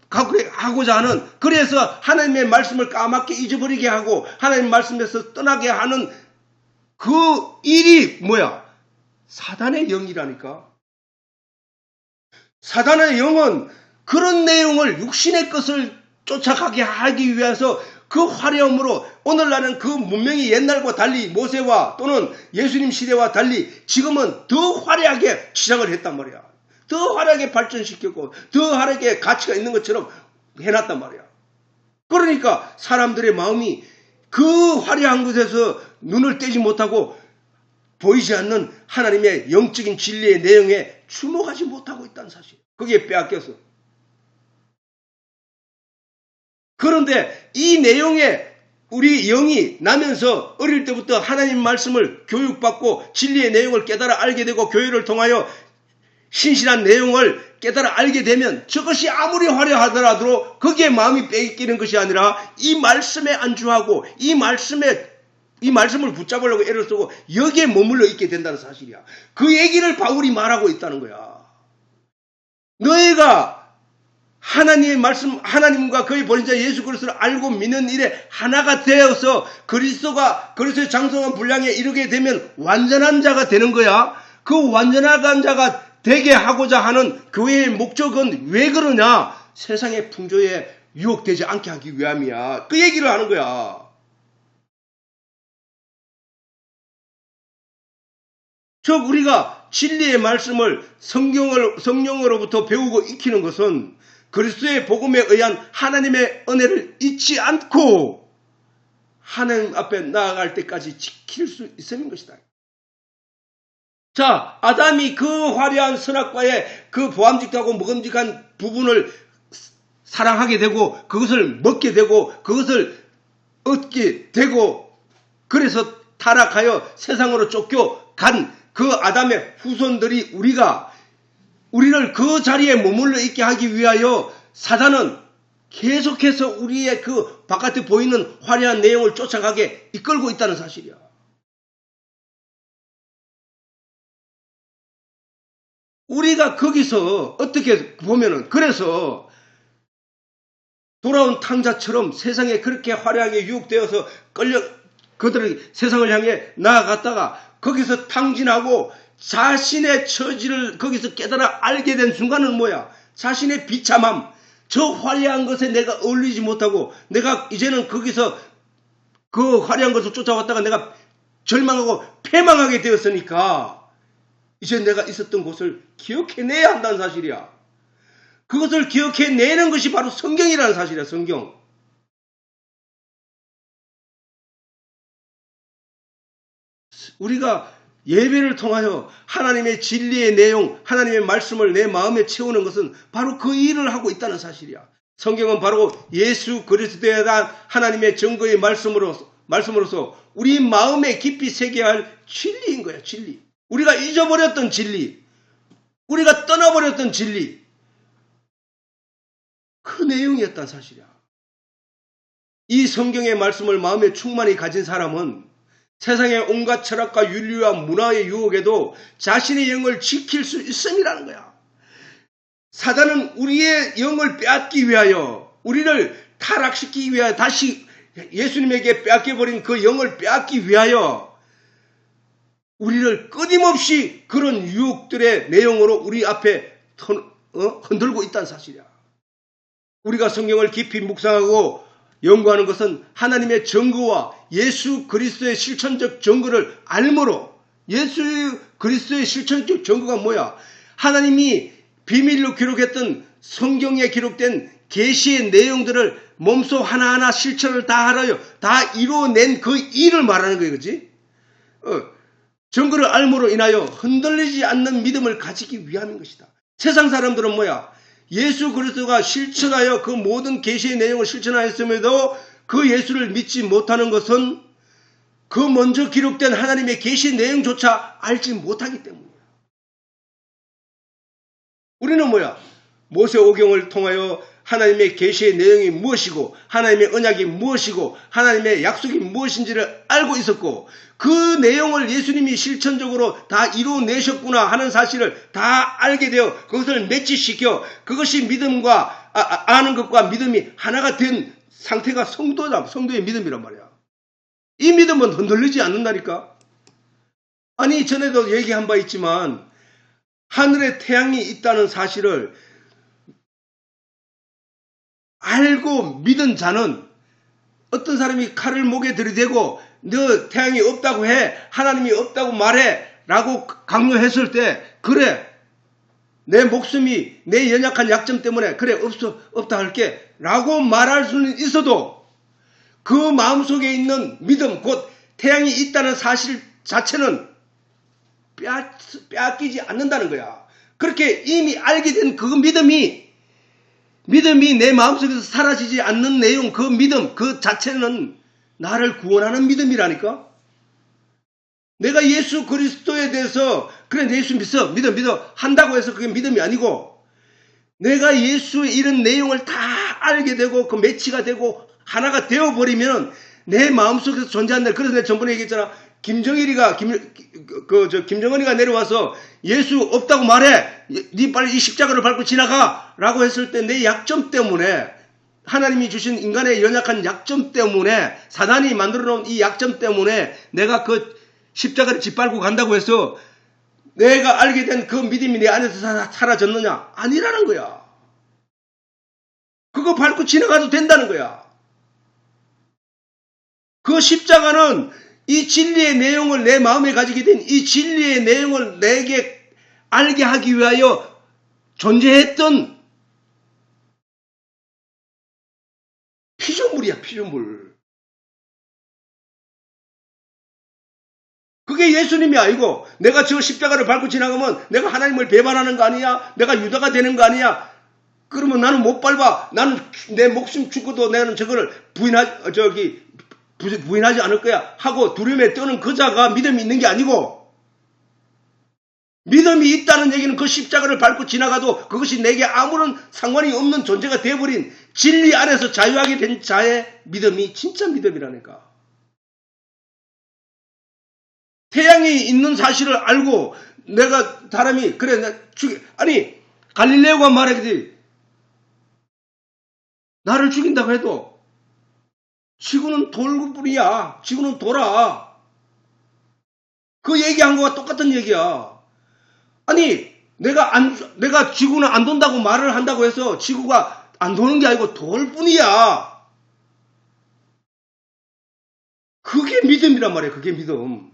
하고자 하는, 그래서 하나님의 말씀을 까맣게 잊어버리게 하고 하나님의 말씀에서 떠나게 하는 그 일이 뭐야? 사단의 영이라니까. 사단의 영은 그런 내용을, 육신의 것을 쫓아가게 하기 위해서 그 화려함으로 오늘날은 그 문명이 옛날과 달리 모세와 또는 예수님 시대와 달리 지금은 더 화려하게 치장을 했단 말이야. 더 화려하게 발전시켰고 더 화려하게 가치가 있는 것처럼 해놨단 말이야. 그러니까 사람들의 마음이 그 화려한 것에서 눈을 떼지 못하고 보이지 않는 하나님의 영적인 진리의 내용에 주목하지 못하고 있다는 사실. 그게 빼앗겨서. 그런데 이 내용에 우리 영이 나면서 어릴 때부터 하나님 말씀을 교육받고 진리의 내용을 깨달아 알게 되고 교회를 통하여 신실한 내용을 깨달아 알게 되면 저것이 아무리 화려하더라도 거기에 마음이 빼앗기는 것이 아니라 이 말씀에 안주하고 이 말씀을 붙잡으려고 애를 쓰고 여기에 머물러 있게 된다는 사실이야. 그 얘기를 바울이 말하고 있다는 거야. 너희가 하나님의 말씀, 하나님과 그의 보내자 예수 그리스도를 알고 믿는 일에 하나가 되어서 그리스도의 장성한 분량에 이르게 되면 완전한 자가 되는 거야. 그 완전한 자가 되게 하고자 하는 교회의 목적은 왜 그러냐? 세상의 풍조에 유혹되지 않게 하기 위함이야. 그 얘기를 하는 거야. 즉 우리가 진리의 말씀을 성령으로부터 배우고 익히는 것은 그리스도의 복음에 의한 하나님의 은혜를 잊지 않고 하나님 앞에 나아갈 때까지 지킬 수 있음인 것이다. 자, 아담이 그 화려한 선악과의 그 보암직하고 먹음직한 부분을 사랑하게 되고 그것을 먹게 되고 그것을 얻게 되고 그래서 타락하여 세상으로 쫓겨간 그 아담의 후손들이 우리를 그 자리에 머물러 있게 하기 위하여 사단은 계속해서 우리의 그 바깥에 보이는 화려한 내용을 쫓아가게 이끌고 있다는 사실이야. 우리가 거기서 어떻게 보면은 그래서 돌아온 탕자처럼 세상에 그렇게 화려하게 유혹되어서 그들이 세상을 향해 나아갔다가 거기서 탕진하고 자신의 처지를 거기서 깨달아 알게 된 순간은 뭐야? 자신의 비참함, 저 화려한 것에 내가 어울리지 못하고 내가 이제는 거기서 그 화려한 것을 쫓아왔다가 내가 절망하고 패망하게 되었으니까 이제 내가 있었던 곳을 기억해내야 한다는 사실이야. 그것을 기억해내는 것이 바로 성경이라는 사실이야. 성경. 우리가 예배를 통하여 하나님의 진리의 내용, 하나님의 말씀을 내 마음에 채우는 것은 바로 그 일을 하고 있다는 사실이야. 성경은 바로 예수 그리스도에 대한 하나님의 증거의 말씀으로서 우리 마음에 깊이 새겨야 할 진리인 거야. 진리. 우리가 잊어버렸던 진리, 우리가 떠나버렸던 진리, 그 내용이었다는 사실이야. 이 성경의 말씀을 마음에 충만히 가진 사람은 세상의 온갖 철학과 윤리와 문화의 유혹에도 자신의 영을 지킬 수 있음이라는 거야. 사단은 우리의 영을 빼앗기 위하여, 우리를 타락시키기 위하여 다시 예수님에게 빼앗겨버린 그 영을 빼앗기 위하여 우리를 끊임없이 그런 유혹들의 내용으로 우리 앞에 흔들고 있다는 사실이야. 우리가 성경을 깊이 묵상하고 연구하는 것은 하나님의 증거와 예수 그리스도의 실천적 증거를 알므로, 예수 그리스도의 실천적 증거가 뭐야? 하나님이 비밀로 기록했던 성경에 기록된 계시의 내용들을 몸소 하나하나 실천을 다 하라요. 다 이루어낸 그 일을 말하는 거예요. 그렇지? 증거를 알므로 인하여 흔들리지 않는 믿음을 가지기 위함인 것이다. 세상 사람들은 뭐야? 예수 그리스도가 실천하여 그 모든 계시의 내용을 실천하였음에도 그 예수를 믿지 못하는 것은 그 먼저 기록된 하나님의 계시의 내용조차 알지 못하기 때문이야. 우리는 뭐야? 모세오경을 통하여 하나님의 계시의 내용이 무엇이고 하나님의 언약이 무엇이고 하나님의 약속이 무엇인지를 알고 있었고, 그 내용을 예수님이 실천적으로 다 이루어내셨구나 하는 사실을 다 알게 되어 그것을 매치시켜 그것이 믿음과 아는 것과 믿음이 하나가 된 상태가 성도의 믿음이란 말이야. 이 믿음은 흔들리지 않는다니까. 아니, 전에도 얘기한 바 있지만 하늘에 태양이 있다는 사실을 알고 믿은 자는, 어떤 사람이 칼을 목에 들이대고 너 태양이 없다고 해, 하나님이 없다고 말해 라고 강요했을 때, 그래, 내 목숨이 내 연약한 약점 때문에 그래 없다 할게 라고 말할 수는 있어도 그 마음속에 있는 믿음, 곧 태양이 있다는 사실 자체는 빼앗기지 않는다는 거야. 그렇게 이미 알게 된 그 믿음이 내 마음속에서 사라지지 않는 내용, 그 믿음 그 자체는 나를 구원하는 믿음이라니까. 내가 예수 그리스도에 대해서 그래 예수 믿어 한다고 해서 그게 믿음이 아니고, 내가 예수의 이런 내용을 다 알게 되고 그 매치가 되고 하나가 되어버리면 내 마음속에서 존재한다. 그래서 내가 전번에 얘기했잖아. 김정은이가 내려와서 예수 없다고 말해, 네 빨리 이 십자가를 밟고 지나가 라고 했을 때 내 약점 때문에, 하나님이 주신 인간의 연약한 약점 때문에, 사단이 만들어 놓은 이 약점 때문에 내가 그 십자가를 짓밟고 간다고 해서 내가 알게 된 그 믿음이 내 안에서 사라졌느냐? 아니라는 거야. 그거 밟고 지나가도 된다는 거야. 그 십자가는 이 진리의 내용을 내 마음에 가지게 된 이 진리의 내용을 내게 알게 하기 위하여 존재했던 피조물이야, 피조물. 그게 예수님이 아니고, 내가 저 십자가를 밟고 지나가면 내가 하나님을 배반하는 거 아니야? 내가 유다가 되는 거 아니야? 그러면 나는 못 밟아. 나는 내 목숨 죽어도 나는 저거를 부인하지 않을 거야 하고 두려움에 떠는 그 자가 믿음이 있는 게 아니고, 믿음이 있다는 얘기는 그 십자가를 밟고 지나가도 그것이 내게 아무런 상관이 없는 존재가 되어버린 진리 안에서 자유하게 된 자의 믿음이 진짜 믿음이라니까. 태양이 있는 사실을 알고 내가 사람이 그래 아니 갈릴레오가 말하기를 나를 죽인다고 해도 지구는 돌 뿐이야. 지구는 돌아. 그 얘기한 거와 똑같은 얘기야. 아니 내가 지구는 안 돈다고 말을 한다고 해서 지구가 안 도는 게 아니고 돌 뿐이야. 그게 믿음이란 말이야. 그게 믿음.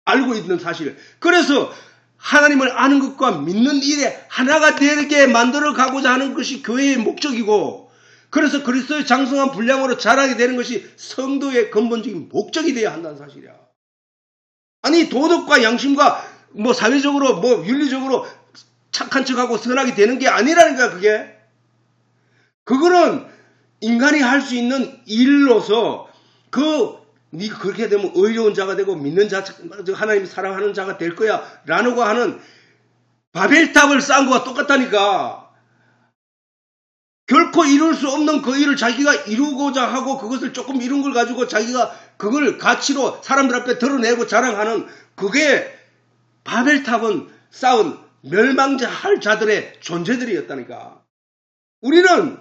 알고 있는 사실. 그래서 하나님을 아는 것과 믿는 일에 하나가 되게 만들어 가고자 하는 것이 교회의 목적이고, 그래서 그리스도의 장성한 분량으로 자라게 되는 것이 성도의 근본적인 목적이 되어야 한다는 사실이야. 아니 도덕과 양심과 뭐 사회적으로 뭐 윤리적으로 착한 척하고 선하게 되는 게 아니라는 거야. 그거는 인간이 할 수 있는 일로서 네가 그렇게 되면 의로운 자가 되고 믿는 자, 하나님 사랑하는 자가 될 거야 라고 하는 바벨탑을 쌓은 거와 똑같다니까. 결코 이룰 수 없는 그 일을 자기가 이루고자 하고 그것을 조금 이룬 걸 가지고 자기가 그걸 가치로 사람들 앞에 드러내고 자랑하는, 그게 바벨탑은 쌓은 멸망할 자들의 존재들이었다니까. 우리는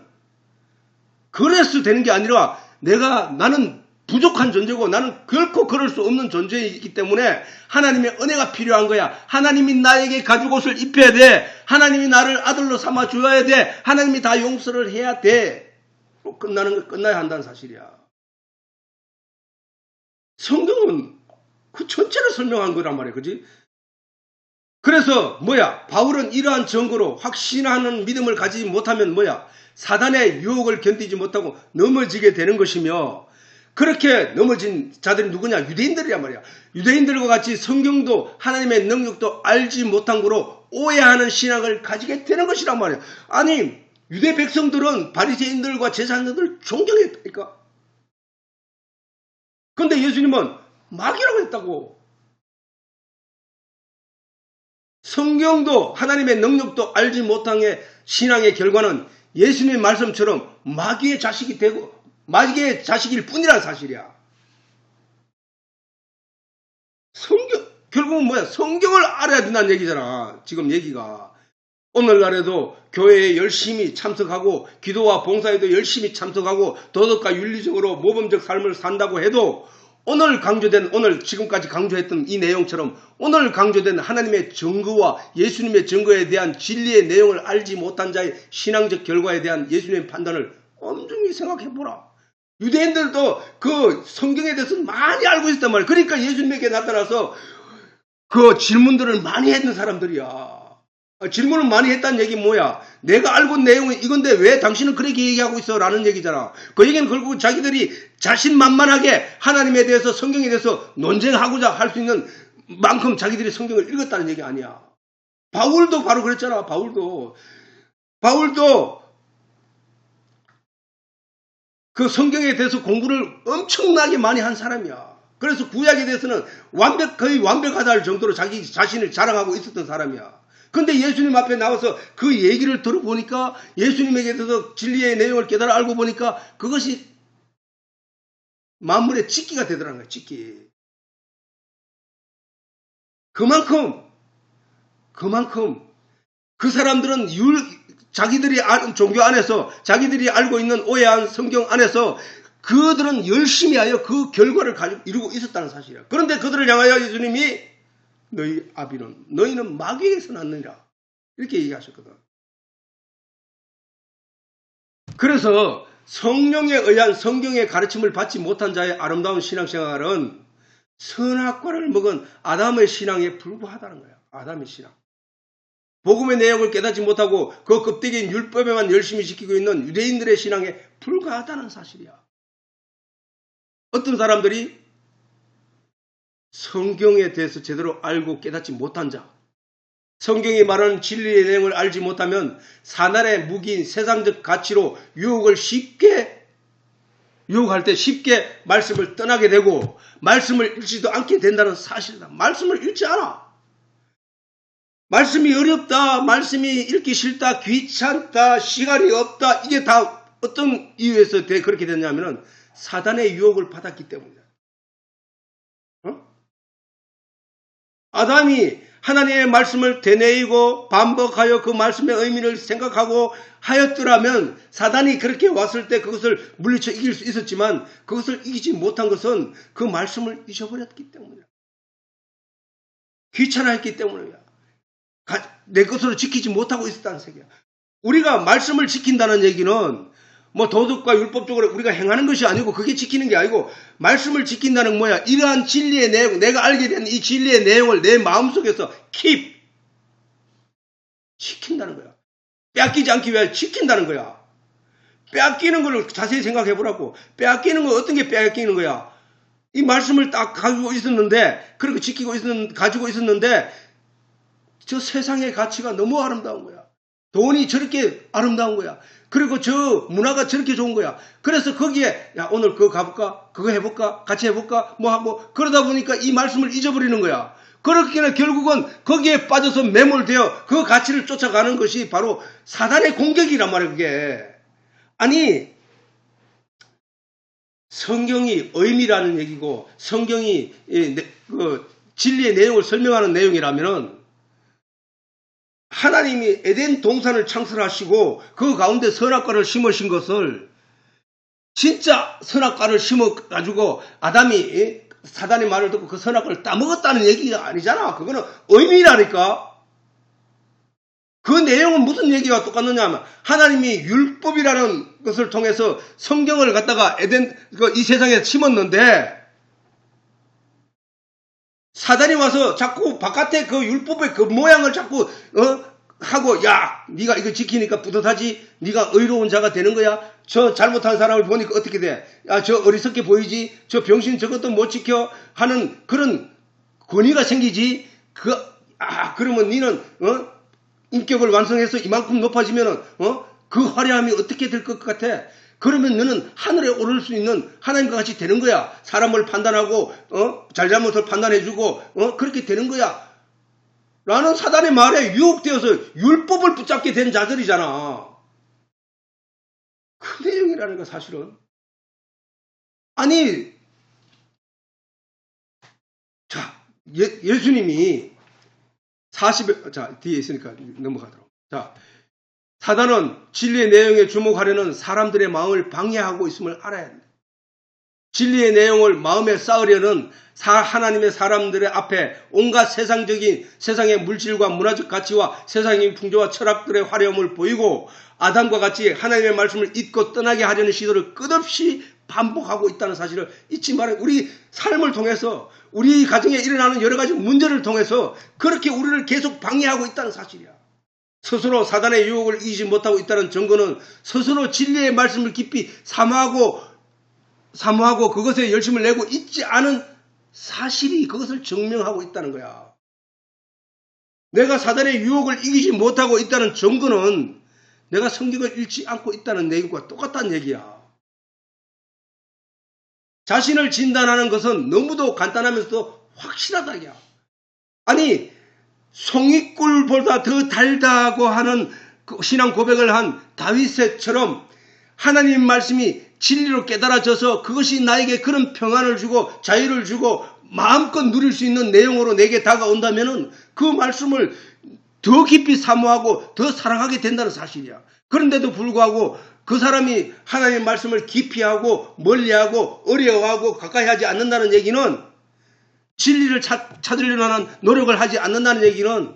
그래서 되는 게 아니라 나는 부족한 존재고 나는 결코 그럴 수 없는 존재이기 때문에 하나님의 은혜가 필요한 거야. 하나님이 나에게 가죽옷을 입혀야 돼. 하나님이 나를 아들로 삼아 주어야 돼. 하나님이 다 용서를 해야 돼. 끝나는 거 끝나야 한다는 사실이야. 성경은 그 전체를 설명한 거란 말이야. 그지? 그래서 바울은 이러한 증거로 확신하는 믿음을 가지지 못하면 사단의 유혹을 견디지 못하고 넘어지게 되는 것이며, 그렇게 넘어진 자들이 누구냐? 유대인들이란 말이야. 유대인들과 같이 성경도 하나님의 능력도 알지 못한 거로 오해하는 신앙을 가지게 되는 것이란 말이야. 아니, 유대 백성들은 바리새인들과 제사장들 존경했다니까. 근데 예수님은 마귀라고 했다고. 성경도 하나님의 능력도 알지 못한 신앙의 결과는 예수님의 말씀처럼 마귀의 자식이 되고 마귀의 자식일 뿐이라는 사실이야. 결국은 성경을 알아야 된다는 얘기잖아. 지금 얘기가. 오늘날에도 교회에 열심히 참석하고 기도와 봉사에도 열심히 참석하고 도덕과 윤리적으로 모범적 삶을 산다고 해도 오늘 지금까지 강조했던 이 내용처럼 오늘 강조된 하나님의 증거와 예수님의 증거에 대한 진리의 내용을 알지 못한 자의 신앙적 결과에 대한 예수님의 판단을 엄중히 생각해보라. 유대인들도 그 성경에 대해서 많이 알고 있었단 말이야. 그러니까 예수님에게 나타나서 그 질문들을 많이 했는 사람들이야. 질문을 많이 했다는 얘기 뭐야? 내가 알고 있는 내용은 이건데 왜 당신은 그렇게 얘기하고 있어? 라는 얘기잖아. 그 얘기는 결국 자기들이 자신만만하게 하나님에 대해서 성경에 대해서 논쟁하고자 할 수 있는 만큼 자기들이 성경을 읽었다는 얘기 아니야. 바울도 바로 그랬잖아. 바울도 그 성경에 대해서 공부를 엄청나게 많이 한 사람이야. 그래서 구약에 대해서는 거의 완벽하다 할 정도로 자기 자신을 자랑하고 있었던 사람이야. 근데 예수님 앞에 나와서 그 얘기를 들어보니까 예수님에게 대해서 진리의 내용을 깨달아 알고 보니까 그것이 만물의 찢기가 되더라는 거야. 찢기. 그만큼 그 사람들은 자기들이 아는 종교 안에서 자기들이 알고 있는 오해한 성경 안에서 그들은 열심히 하여 그 결과를 가지고 이루고 있었다는 사실이야. 그런데 그들을 향하여 예수님이 너희는 마귀에게서 났느니라 이렇게 얘기하셨거든. 그래서 성령에 의한 성경의 가르침을 받지 못한 자의 아름다운 신앙생활은 선악과를 먹은 아담의 신앙에 불과하다는 거야. 아담의 신앙. 복음의 내용을 깨닫지 못하고 그 껍데기인 율법에만 열심히 지키고 있는 유대인들의 신앙에 불과하다는 사실이야. 어떤 사람들이 성경에 대해서 제대로 알고 깨닫지 못한 자, 성경이 말하는 진리의 내용을 알지 못하면 사날의 무기인 세상적 가치로 유혹할 때 쉽게 말씀을 떠나게 되고 말씀을 읽지도 않게 된다는 사실이다. 말씀을 읽지 않아. 말씀이 어렵다, 말씀이 읽기 싫다, 귀찮다, 시간이 없다, 이게 다 어떤 이유에서 그렇게 됐냐면은 사단의 유혹을 받았기 때문이다. 아담이 하나님의 말씀을 되뇌이고 반복하여 그 말씀의 의미를 생각하고 하였더라면 사단이 그렇게 왔을 때 그것을 물리쳐 이길 수 있었지만 그것을 이기지 못한 것은 그 말씀을 잊어버렸기 때문이야. 귀찮아했기 때문이야. 내 것으로 지키지 못하고 있었다는 얘기야. 우리가 말씀을 지킨다는 얘기는 도덕과 율법적으로 우리가 행하는 것이 아니고 그게 지키는 게 아니고 말씀을 지킨다는 뭐야? 이러한 진리의 내용, 내가 알게 된 이 진리의 내용을 내 마음속에서 지킨다는 거야. 빼앗기지 않기 위해 지킨다는 거야. 빼앗기는 걸 자세히 생각해 보라고. 빼앗기는 건 어떤 게 빼앗기는 거야? 이 말씀을 딱 가지고 있었는데, 그렇게 가지고 있었는데, 저 세상의 가치가 너무 아름다운 거야. 돈이 저렇게 아름다운 거야. 그리고 저 문화가 저렇게 좋은 거야. 그래서 거기에 오늘 그거 가볼까? 그거 해볼까? 같이 해볼까? 하고 그러다 보니까 이 말씀을 잊어버리는 거야. 그렇게는 결국은 거기에 빠져서 매몰되어 그 가치를 쫓아가는 것이 바로 사단의 공격이란 말이야. 그게. 아니 성경이 의미라는 얘기고 성경이 진리의 내용을 설명하는 내용이라면은 하나님이 에덴 동산을 창설하시고 그 가운데 선악과를 심으신 것을 진짜 선악과를 심어가지고 아담이 사단의 말을 듣고 그 선악과를 따먹었다는 얘기가 아니잖아. 그거는 의미라니까. 그 내용은 무슨 얘기가 똑같느냐 하면 하나님이 율법이라는 것을 통해서 성경을 갖다가 이 세상에 심었는데 사단이 와서 자꾸 바깥에 그 율법의 그 모양을 자꾸 하고 야 네가 이거 지키니까 뿌듯하지, 네가 의로운 자가 되는 거야, 저 잘못한 사람을 보니까 어떻게 돼, 야 저 어리석게 보이지, 저 병신 저것도 못 지켜 하는 그런 권위가 생기지. 그러면 니는 인격을 완성해서 이만큼 높아지면은 그 화려함이 어떻게 될 것 같아? 그러면 너는 하늘에 오를 수 있는 하나님과 같이 되는 거야. 사람을 판단하고 잘잘못을 판단해주고 그렇게 되는 거야. 라는 사단의 말에 유혹되어서 율법을 붙잡게 된 자들이잖아. 그 내용이라는 거 사실은. 아니 자 예수님이 40일 자 뒤에 있으니까 넘어가도록. 자 사단은 진리의 내용에 주목하려는 사람들의 마음을 방해하고 있음을 알아야 합니다. 진리의 내용을 마음에 쌓으려는 하나님의 사람들의 앞에 온갖 세상의 물질과 문화적 가치와 세상의 풍조와 철학들의 화려함을 보이고 아담과 같이 하나님의 말씀을 잊고 떠나게 하려는 시도를 끝없이 반복하고 있다는 사실을 잊지 말아요. 우리 삶을 통해서 우리 가정에 일어나는 여러 가지 문제를 통해서 그렇게 우리를 계속 방해하고 있다는 사실이야. 스스로 사단의 유혹을 이기지 못하고 있다는 증거는 스스로 진리의 말씀을 깊이 사모하고 그것에 열심을 내고 있지 않은 사실이 그것을 증명하고 있다는 거야. 내가 사단의 유혹을 이기지 못하고 있다는 증거는 내가 성경을 읽지 않고 있다는 내용과 똑같다는 얘기야. 자신을 진단하는 것은 너무도 간단하면서도 확실하다. 아니 송이꿀보다 더 달다고 하는 신앙 고백을 한 다윗처럼 하나님 말씀이 진리로 깨달아져서 그것이 나에게 그런 평안을 주고 자유를 주고 마음껏 누릴 수 있는 내용으로 내게 다가온다면 그 말씀을 더 깊이 사모하고 더 사랑하게 된다는 사실이야. 그런데도 불구하고 그 사람이 하나님의 말씀을 기피하고 멀리하고 어려워하고 가까이 하지 않는다는 얘기는 진리를 찾으려는 하는 노력을 하지 않는다는 얘기는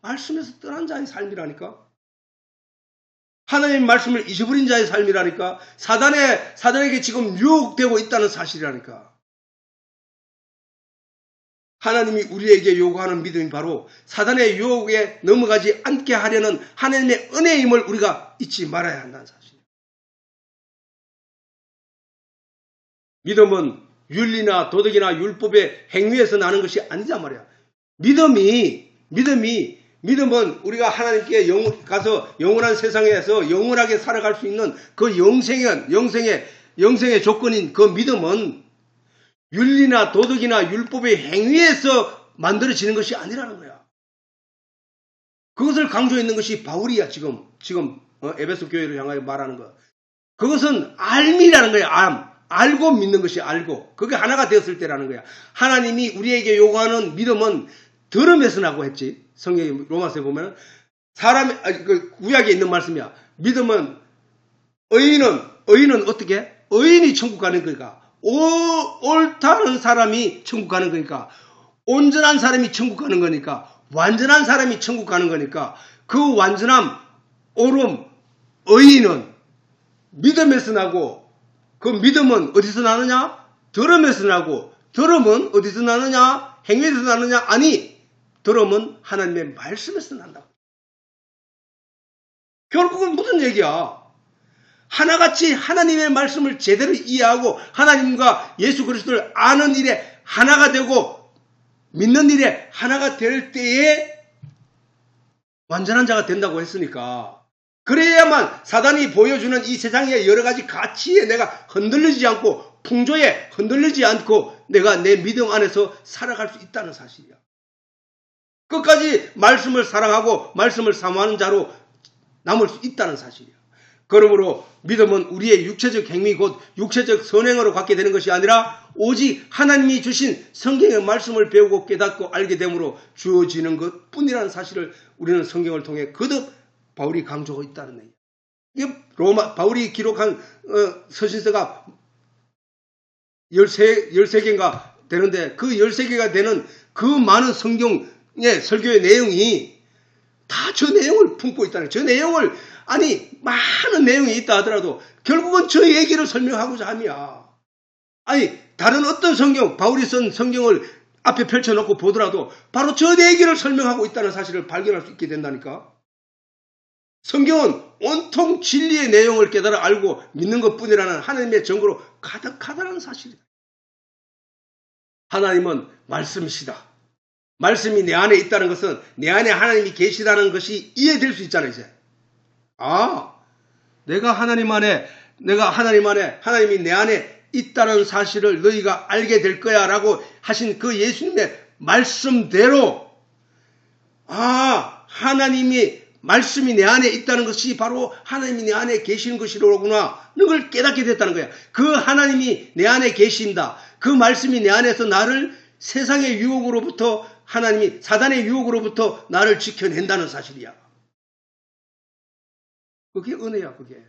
말씀에서 떠난 자의 삶이라니까. 하나님의 말씀을 잊어버린 자의 삶이라니까. 사단에게 지금 유혹되고 있다는 사실이라니까. 하나님이 우리에게 요구하는 믿음이 바로 사단의 유혹에 넘어가지 않게 하려는 하나님의 은혜임을 우리가 잊지 말아야 한다는 사실이에요. 믿음은 윤리나 도덕이나 율법의 행위에서 나는 것이 아니란 말이야. 믿음은 우리가 하나님께 가서 영원한 세상에서 영원하게 살아갈 수 있는 그 영생의 조건인 그 믿음은 윤리나 도덕이나 율법의 행위에서 만들어지는 것이 아니라는 거야. 그것을 강조했는 것이 바울이야. 지금 에베소 교회를 향하여 말하는 거. 그것은 알미라는 거야. 알고 믿는 것이 알고. 그게 하나가 되었을 때라는 거야. 하나님이 우리에게 요구하는 믿음은 들음에서 나고 했지. 성경의 로마서에 보면 구약에 있는 말씀이야. 믿음은 의인은 어떻게? 의인이 천국 가는 거니까. 옳다는 사람이 천국 가는 거니까. 온전한 사람이 천국 가는 거니까. 완전한 사람이 천국 가는 거니까. 그 완전함, 옳음, 의인은 믿음에서 나고, 그 믿음은 어디서 나느냐? 들음에서 나고, 들음은 어디서 나느냐? 행위에서 나느냐? 아니, 들음은 하나님의 말씀에서 난다고. 결국은 무슨 얘기야? 하나같이 하나님의 말씀을 제대로 이해하고 하나님과 예수 그리스도를 아는 일에 하나가 되고 믿는 일에 하나가 될 때에 완전한 자가 된다고 했으니까, 그래야만 사단이 보여주는 이 세상의 여러 가지 가치에 내가 흔들리지 않고 풍조에 흔들리지 않고 내가 내 믿음 안에서 살아갈 수 있다는 사실이야. 끝까지 말씀을 사랑하고 말씀을 사모하는 자로 남을 수 있다는 사실이야. 그러므로 믿음은 우리의 육체적 행위 곧 육체적 선행으로 갖게 되는 것이 아니라 오직 하나님이 주신 성경의 말씀을 배우고 깨닫고 알게 됨으로 주어지는 것뿐이라는 사실을 우리는 성경을 통해 거듭 바울이 강조하고 있다는 얘기예요. 바울이 기록한 서신서가 13개인가 되는데 그 13개가 되는 그 많은 성경의 설교의 내용이 다 저 내용을 품고 있다는 거예요. 저 내용을 아니 많은 내용이 있다 하더라도 결국은 저 얘기를 설명하고자 함이야. 아니 다른 어떤 성경 바울이 쓴 성경을 앞에 펼쳐놓고 보더라도 바로 저 얘기를 설명하고 있다는 사실을 발견할 수 있게 된다니까. 성경은 온통 진리의 내용을 깨달아 알고 믿는 것뿐이라는 하나님의 증거로 가득하다는 사실이다. 하나님은 말씀이시다. 말씀이 내 안에 있다는 것은 내 안에 하나님이 계시다는 것이 이해될 수 있잖아요. 이제. 내가 하나님 안에 하나님이 내 안에 있다는 사실을 너희가 알게 될 거야 라고 하신 그 예수님의 말씀대로 하나님이 말씀이 내 안에 있다는 것이 바로 하나님이 내 안에 계시는 것이로구나. 그걸 깨닫게 됐다는 거야. 그 하나님이 내 안에 계신다. 그 말씀이 내 안에서 나를 세상의 유혹으로부터 하나님이 사단의 유혹으로부터 나를 지켜낸다는 사실이야. 그게 은혜야. 그게.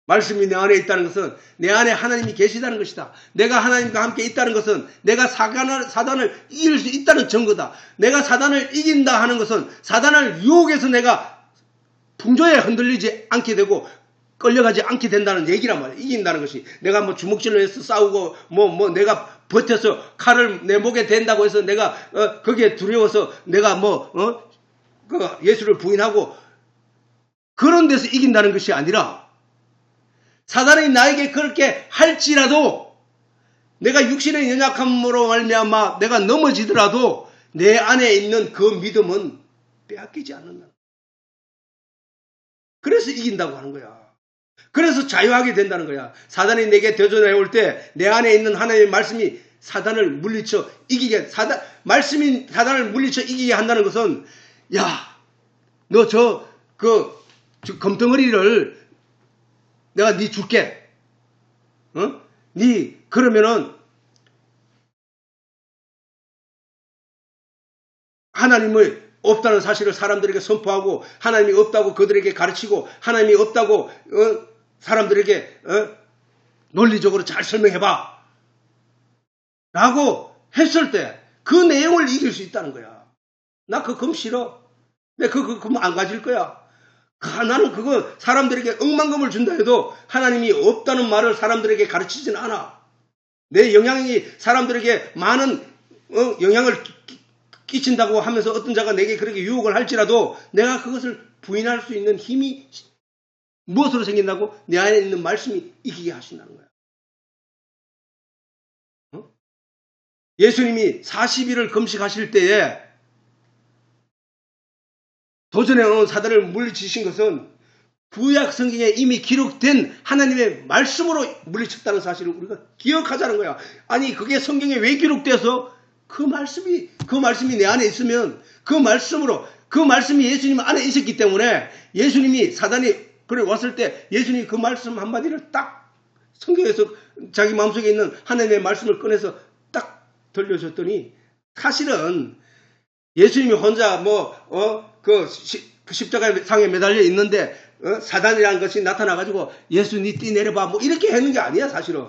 말씀이 내 안에 있다는 것은 내 안에 하나님이 계시다는 것이다. 내가 하나님과 함께 있다는 것은 내가 사단을 이길 수 있다는 증거다. 내가 사단을 이긴다 하는 것은 사단을 유혹해서 내가 풍조에 흔들리지 않게 되고 끌려가지 않게 된다는 얘기란 말이야. 이긴다는 것이. 내가 뭐 주먹질로 해서 싸우고 내가 버텨서 칼을 내 목에 댄다고 해서 내가 거기에 두려워서 내가 그 예수를 부인하고 그런 데서 이긴다는 것이 아니라 사단이 나에게 그렇게 할지라도 내가 육신의 연약함으로 말미암아 내가 넘어지더라도 내 안에 있는 그 믿음은 빼앗기지 않는다. 그래서 이긴다고 하는 거야. 그래서 자유하게 된다는 거야. 사단이 내게 도전해 올 때 내 안에 있는 하나님의 말씀이 사단을 물리쳐 이기게 말씀이 사단을 물리쳐 이기게 한다는 것은 너 그 검덩어리를 내가 네 줄게. 네 그러면은 하나님을 없다는 사실을 사람들에게 선포하고 하나님이 없다고 그들에게 가르치고 하나님이 없다고 사람들에게 논리적으로 잘 설명해봐 라고 했을 때 그 내용을 이길 수 있다는 거야. 나 그 검 싫어. 내가 그 검 안 가질 거야. 나는 그거 사람들에게 억만금을 준다 해도 하나님이 없다는 말을 사람들에게 가르치진 않아. 내 영향이 사람들에게 많은 영향을 끼친다고 하면서 어떤 자가 내게 그렇게 유혹을 할지라도 내가 그것을 부인할 수 있는 힘이 무엇으로 생긴다고? 내 안에 있는 말씀이 이기게 하신다는 거야. 예수님이 40일을 금식하실 때에 도전해 온 사단을 물리치신 것은 구약 성경에 이미 기록된 하나님의 말씀으로 물리쳤다는 사실을 우리가 기억하자는 거야. 아니 그게 성경에 왜 기록돼서 그 말씀이 내 안에 있으면 그 말씀이 예수님 안에 있었기 때문에 예수님이 사단이 그래 왔을 때 예수님이 그 말씀 한마디를 딱 성경에서 자기 마음속에 있는 하나님의 말씀을 꺼내서 딱 들려줬더니 사실은 예수님이 혼자 그 십자가 상에 매달려 있는데 사단이라는 것이 나타나가지고 예수 니 띠 내려봐 이렇게 하는 게 아니야 사실은.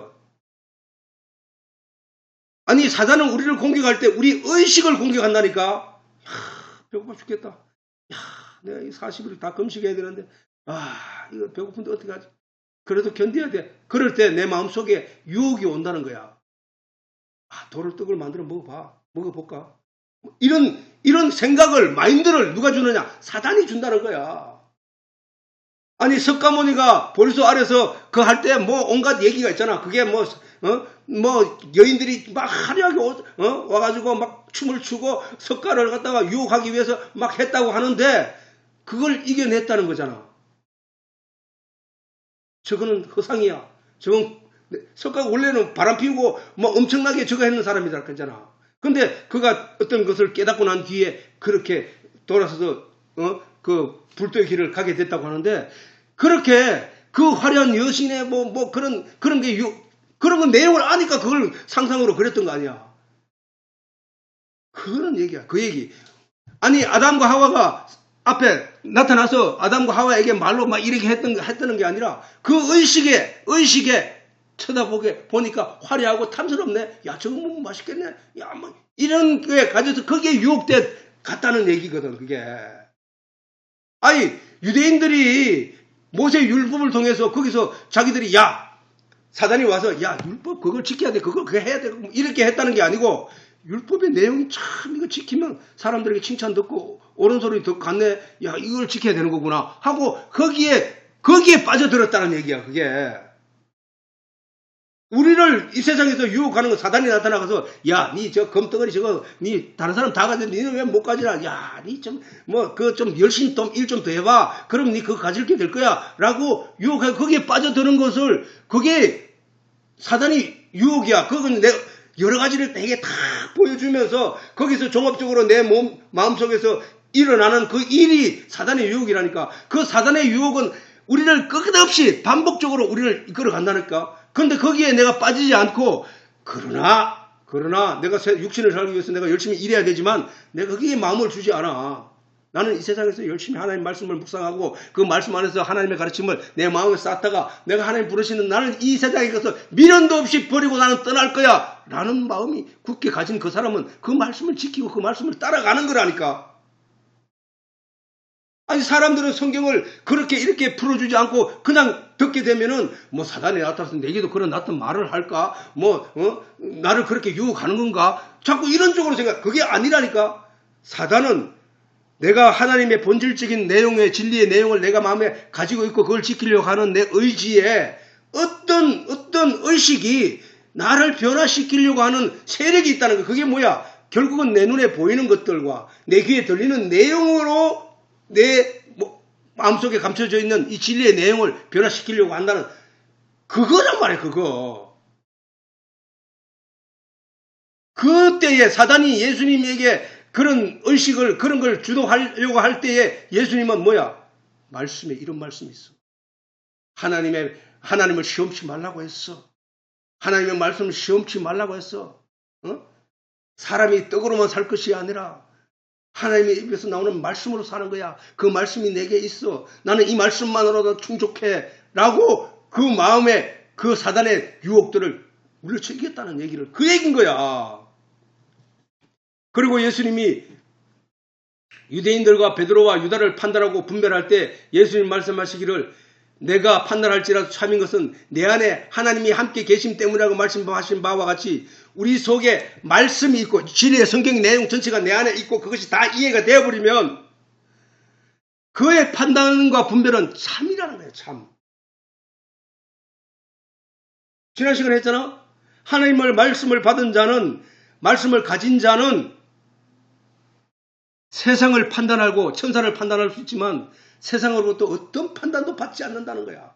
아니 사단은 우리를 공격할 때 우리 의식을 공격한다니까. 배고파 죽겠다. 내가 이 40일 다 금식해야 되는데 이거 배고픈데 어떻게 하지? 그래도 견뎌야 돼. 그럴 때 내 마음속에 유혹이 온다는 거야. 돌을 떡을 만들어 먹어볼까? 이런 생각을 마인드를 누가 주느냐? 사단이 준다는 거야. 아니 석가모니가 보리수 아래서 그 할 때 온갖 얘기가 있잖아. 그게 여인들이 막 화려하게 와가지고 막 춤을 추고 석가를 갖다가 유혹하기 위해서 막 했다고 하는데 그걸 이겨냈다는 거잖아. 저거는 허상이야. 저건 석가가 원래는 바람 피우고 엄청나게 저거 했는 사람이다 그랬잖아. 근데 그가 어떤 것을 깨닫고 난 뒤에 그렇게 돌아서서 그 불도의 길을 가게 됐다고 하는데 그렇게 그 화려한 여신의 그런 게 그런 건 내용을 아니까 그걸 상상으로 그렸던 거 아니야. 그런 얘기야. 그 얘기. 아니 아담과 하와가 앞에 나타나서 아담과 하와에게 말로 막 이렇게 했던 게 아니라 그 의식에 보니까 화려하고 탐스럽네. 야, 저거 뭐 맛있겠네. 야, 뭐 이런 게 가져서 거기에 유혹돼 갔다는 얘기거든, 그게. 아니, 유대인들이 모세 율법을 통해서 거기서 자기들이 사단이 와서 율법 그걸 지켜야 돼. 그거 해야 돼. 이렇게 했다는 게 아니고 율법의 내용이 참 이거 지키면 사람들에게 칭찬 듣고 옳은 소리 듣고 갔네. 야, 이걸 지켜야 되는 거구나 하고 거기에 빠져들었다는 얘기야, 그게. 우리를 이 세상에서 유혹하는 건 사단이 나타나가서 니 저 검덩어리 저거 니 다른 사람 다 가져 니는 왜 못 가지라. 니 좀 그거 좀 열심히 일 좀 더 해봐. 그럼 니 그거 가질 게 될 거야 라고 유혹하고 거기에 빠져드는 것을 그게 사단이 유혹이야. 그건 내 여러 가지를 되게 다 보여주면서 거기서 종합적으로 내 마음속에서 일어나는 그 일이 사단의 유혹이라니까. 그 사단의 유혹은 우리를 끝없이 반복적으로 우리를 이끌어 간다니까. 그런데 거기에 내가 빠지지 않고 그러나 내가 육신을 살기 위해서 내가 열심히 일해야 되지만 내가 거기에 마음을 주지 않아. 나는 이 세상에서 열심히 하나님 말씀을 묵상하고 그 말씀 안에서 하나님의 가르침을 내 마음에 쌓다가 내가 하나님 부르시는 나는 이 세상에 가서 미련도 없이 버리고 나는 떠날 거야 라는 마음이 굳게 가진 그 사람은 그 말씀을 지키고 그 말씀을 따라가는 거라니까. 아니, 사람들은 성경을 그렇게 이렇게 풀어주지 않고 그냥 듣게 되면은 사단이 나타나서 내게도 그런 나쁜 말을 할까? 나를 그렇게 유혹하는 건가? 자꾸 이런 쪽으로 그게 아니라니까. 사단은 내가 하나님의 본질적인 내용의 진리의 내용을 내가 마음에 가지고 있고 그걸 지키려고 하는 내 의지에 어떤 의식이 나를 변화시키려고 하는 세력이 있다는 거. 그게 뭐야? 결국은 내 눈에 보이는 것들과 내 귀에 들리는 내용으로 내 마음속에 감춰져 있는 이 진리의 내용을 변화시키려고 한다는 그거란 말이에요. 그거. 그때에 사단이 예수님에게 그런 의식을 그런 걸 주도하려고 할 때에 예수님은 뭐야? 말씀에 이런 말씀이 있어. 하나님을 시험치 말라고 했어. 하나님의 말씀을 시험치 말라고 했어. 사람이 떡으로만 살 것이 아니라 하나님의 입에서 나오는 말씀으로 사는 거야. 그 말씀이 내게 있어. 나는 이 말씀만으로도 충족해. 라고 그 마음에 그 사단의 유혹들을 물리쳐 이겼다는 얘기를 그 얘기인 거야. 그리고 예수님이 유대인들과 베드로와 유다를 판단하고 분별할 때 예수님 말씀하시기를 내가 판단할지라도 참인 것은 내 안에 하나님이 함께 계심 때문이라고 말씀하신 바와 같이 우리 속에 말씀이 있고 진리의 성경 내용 전체가 내 안에 있고 그것이 다 이해가 되어버리면 그의 판단과 분별은 참이라는 거예요. 참. 지난 시간에 했잖아. 하나님의 말씀을 받은 자는 말씀을 가진 자는 세상을 판단하고 천사를 판단할 수 있지만 세상으로부터 어떤 판단도 받지 않는다는 거야.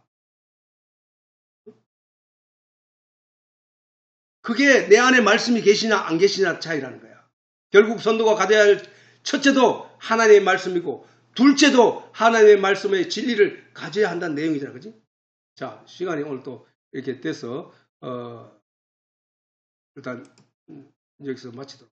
그게 내 안에 말씀이 계시냐 안 계시냐 차이라는 거야. 결국 선도가 가져야 할 첫째도 하나님의 말씀이고 둘째도 하나님의 말씀의 진리를 가져야 한다는 내용이잖아. 그지? 자, 시간이 오늘 또 이렇게 돼서 일단 여기서 마치도록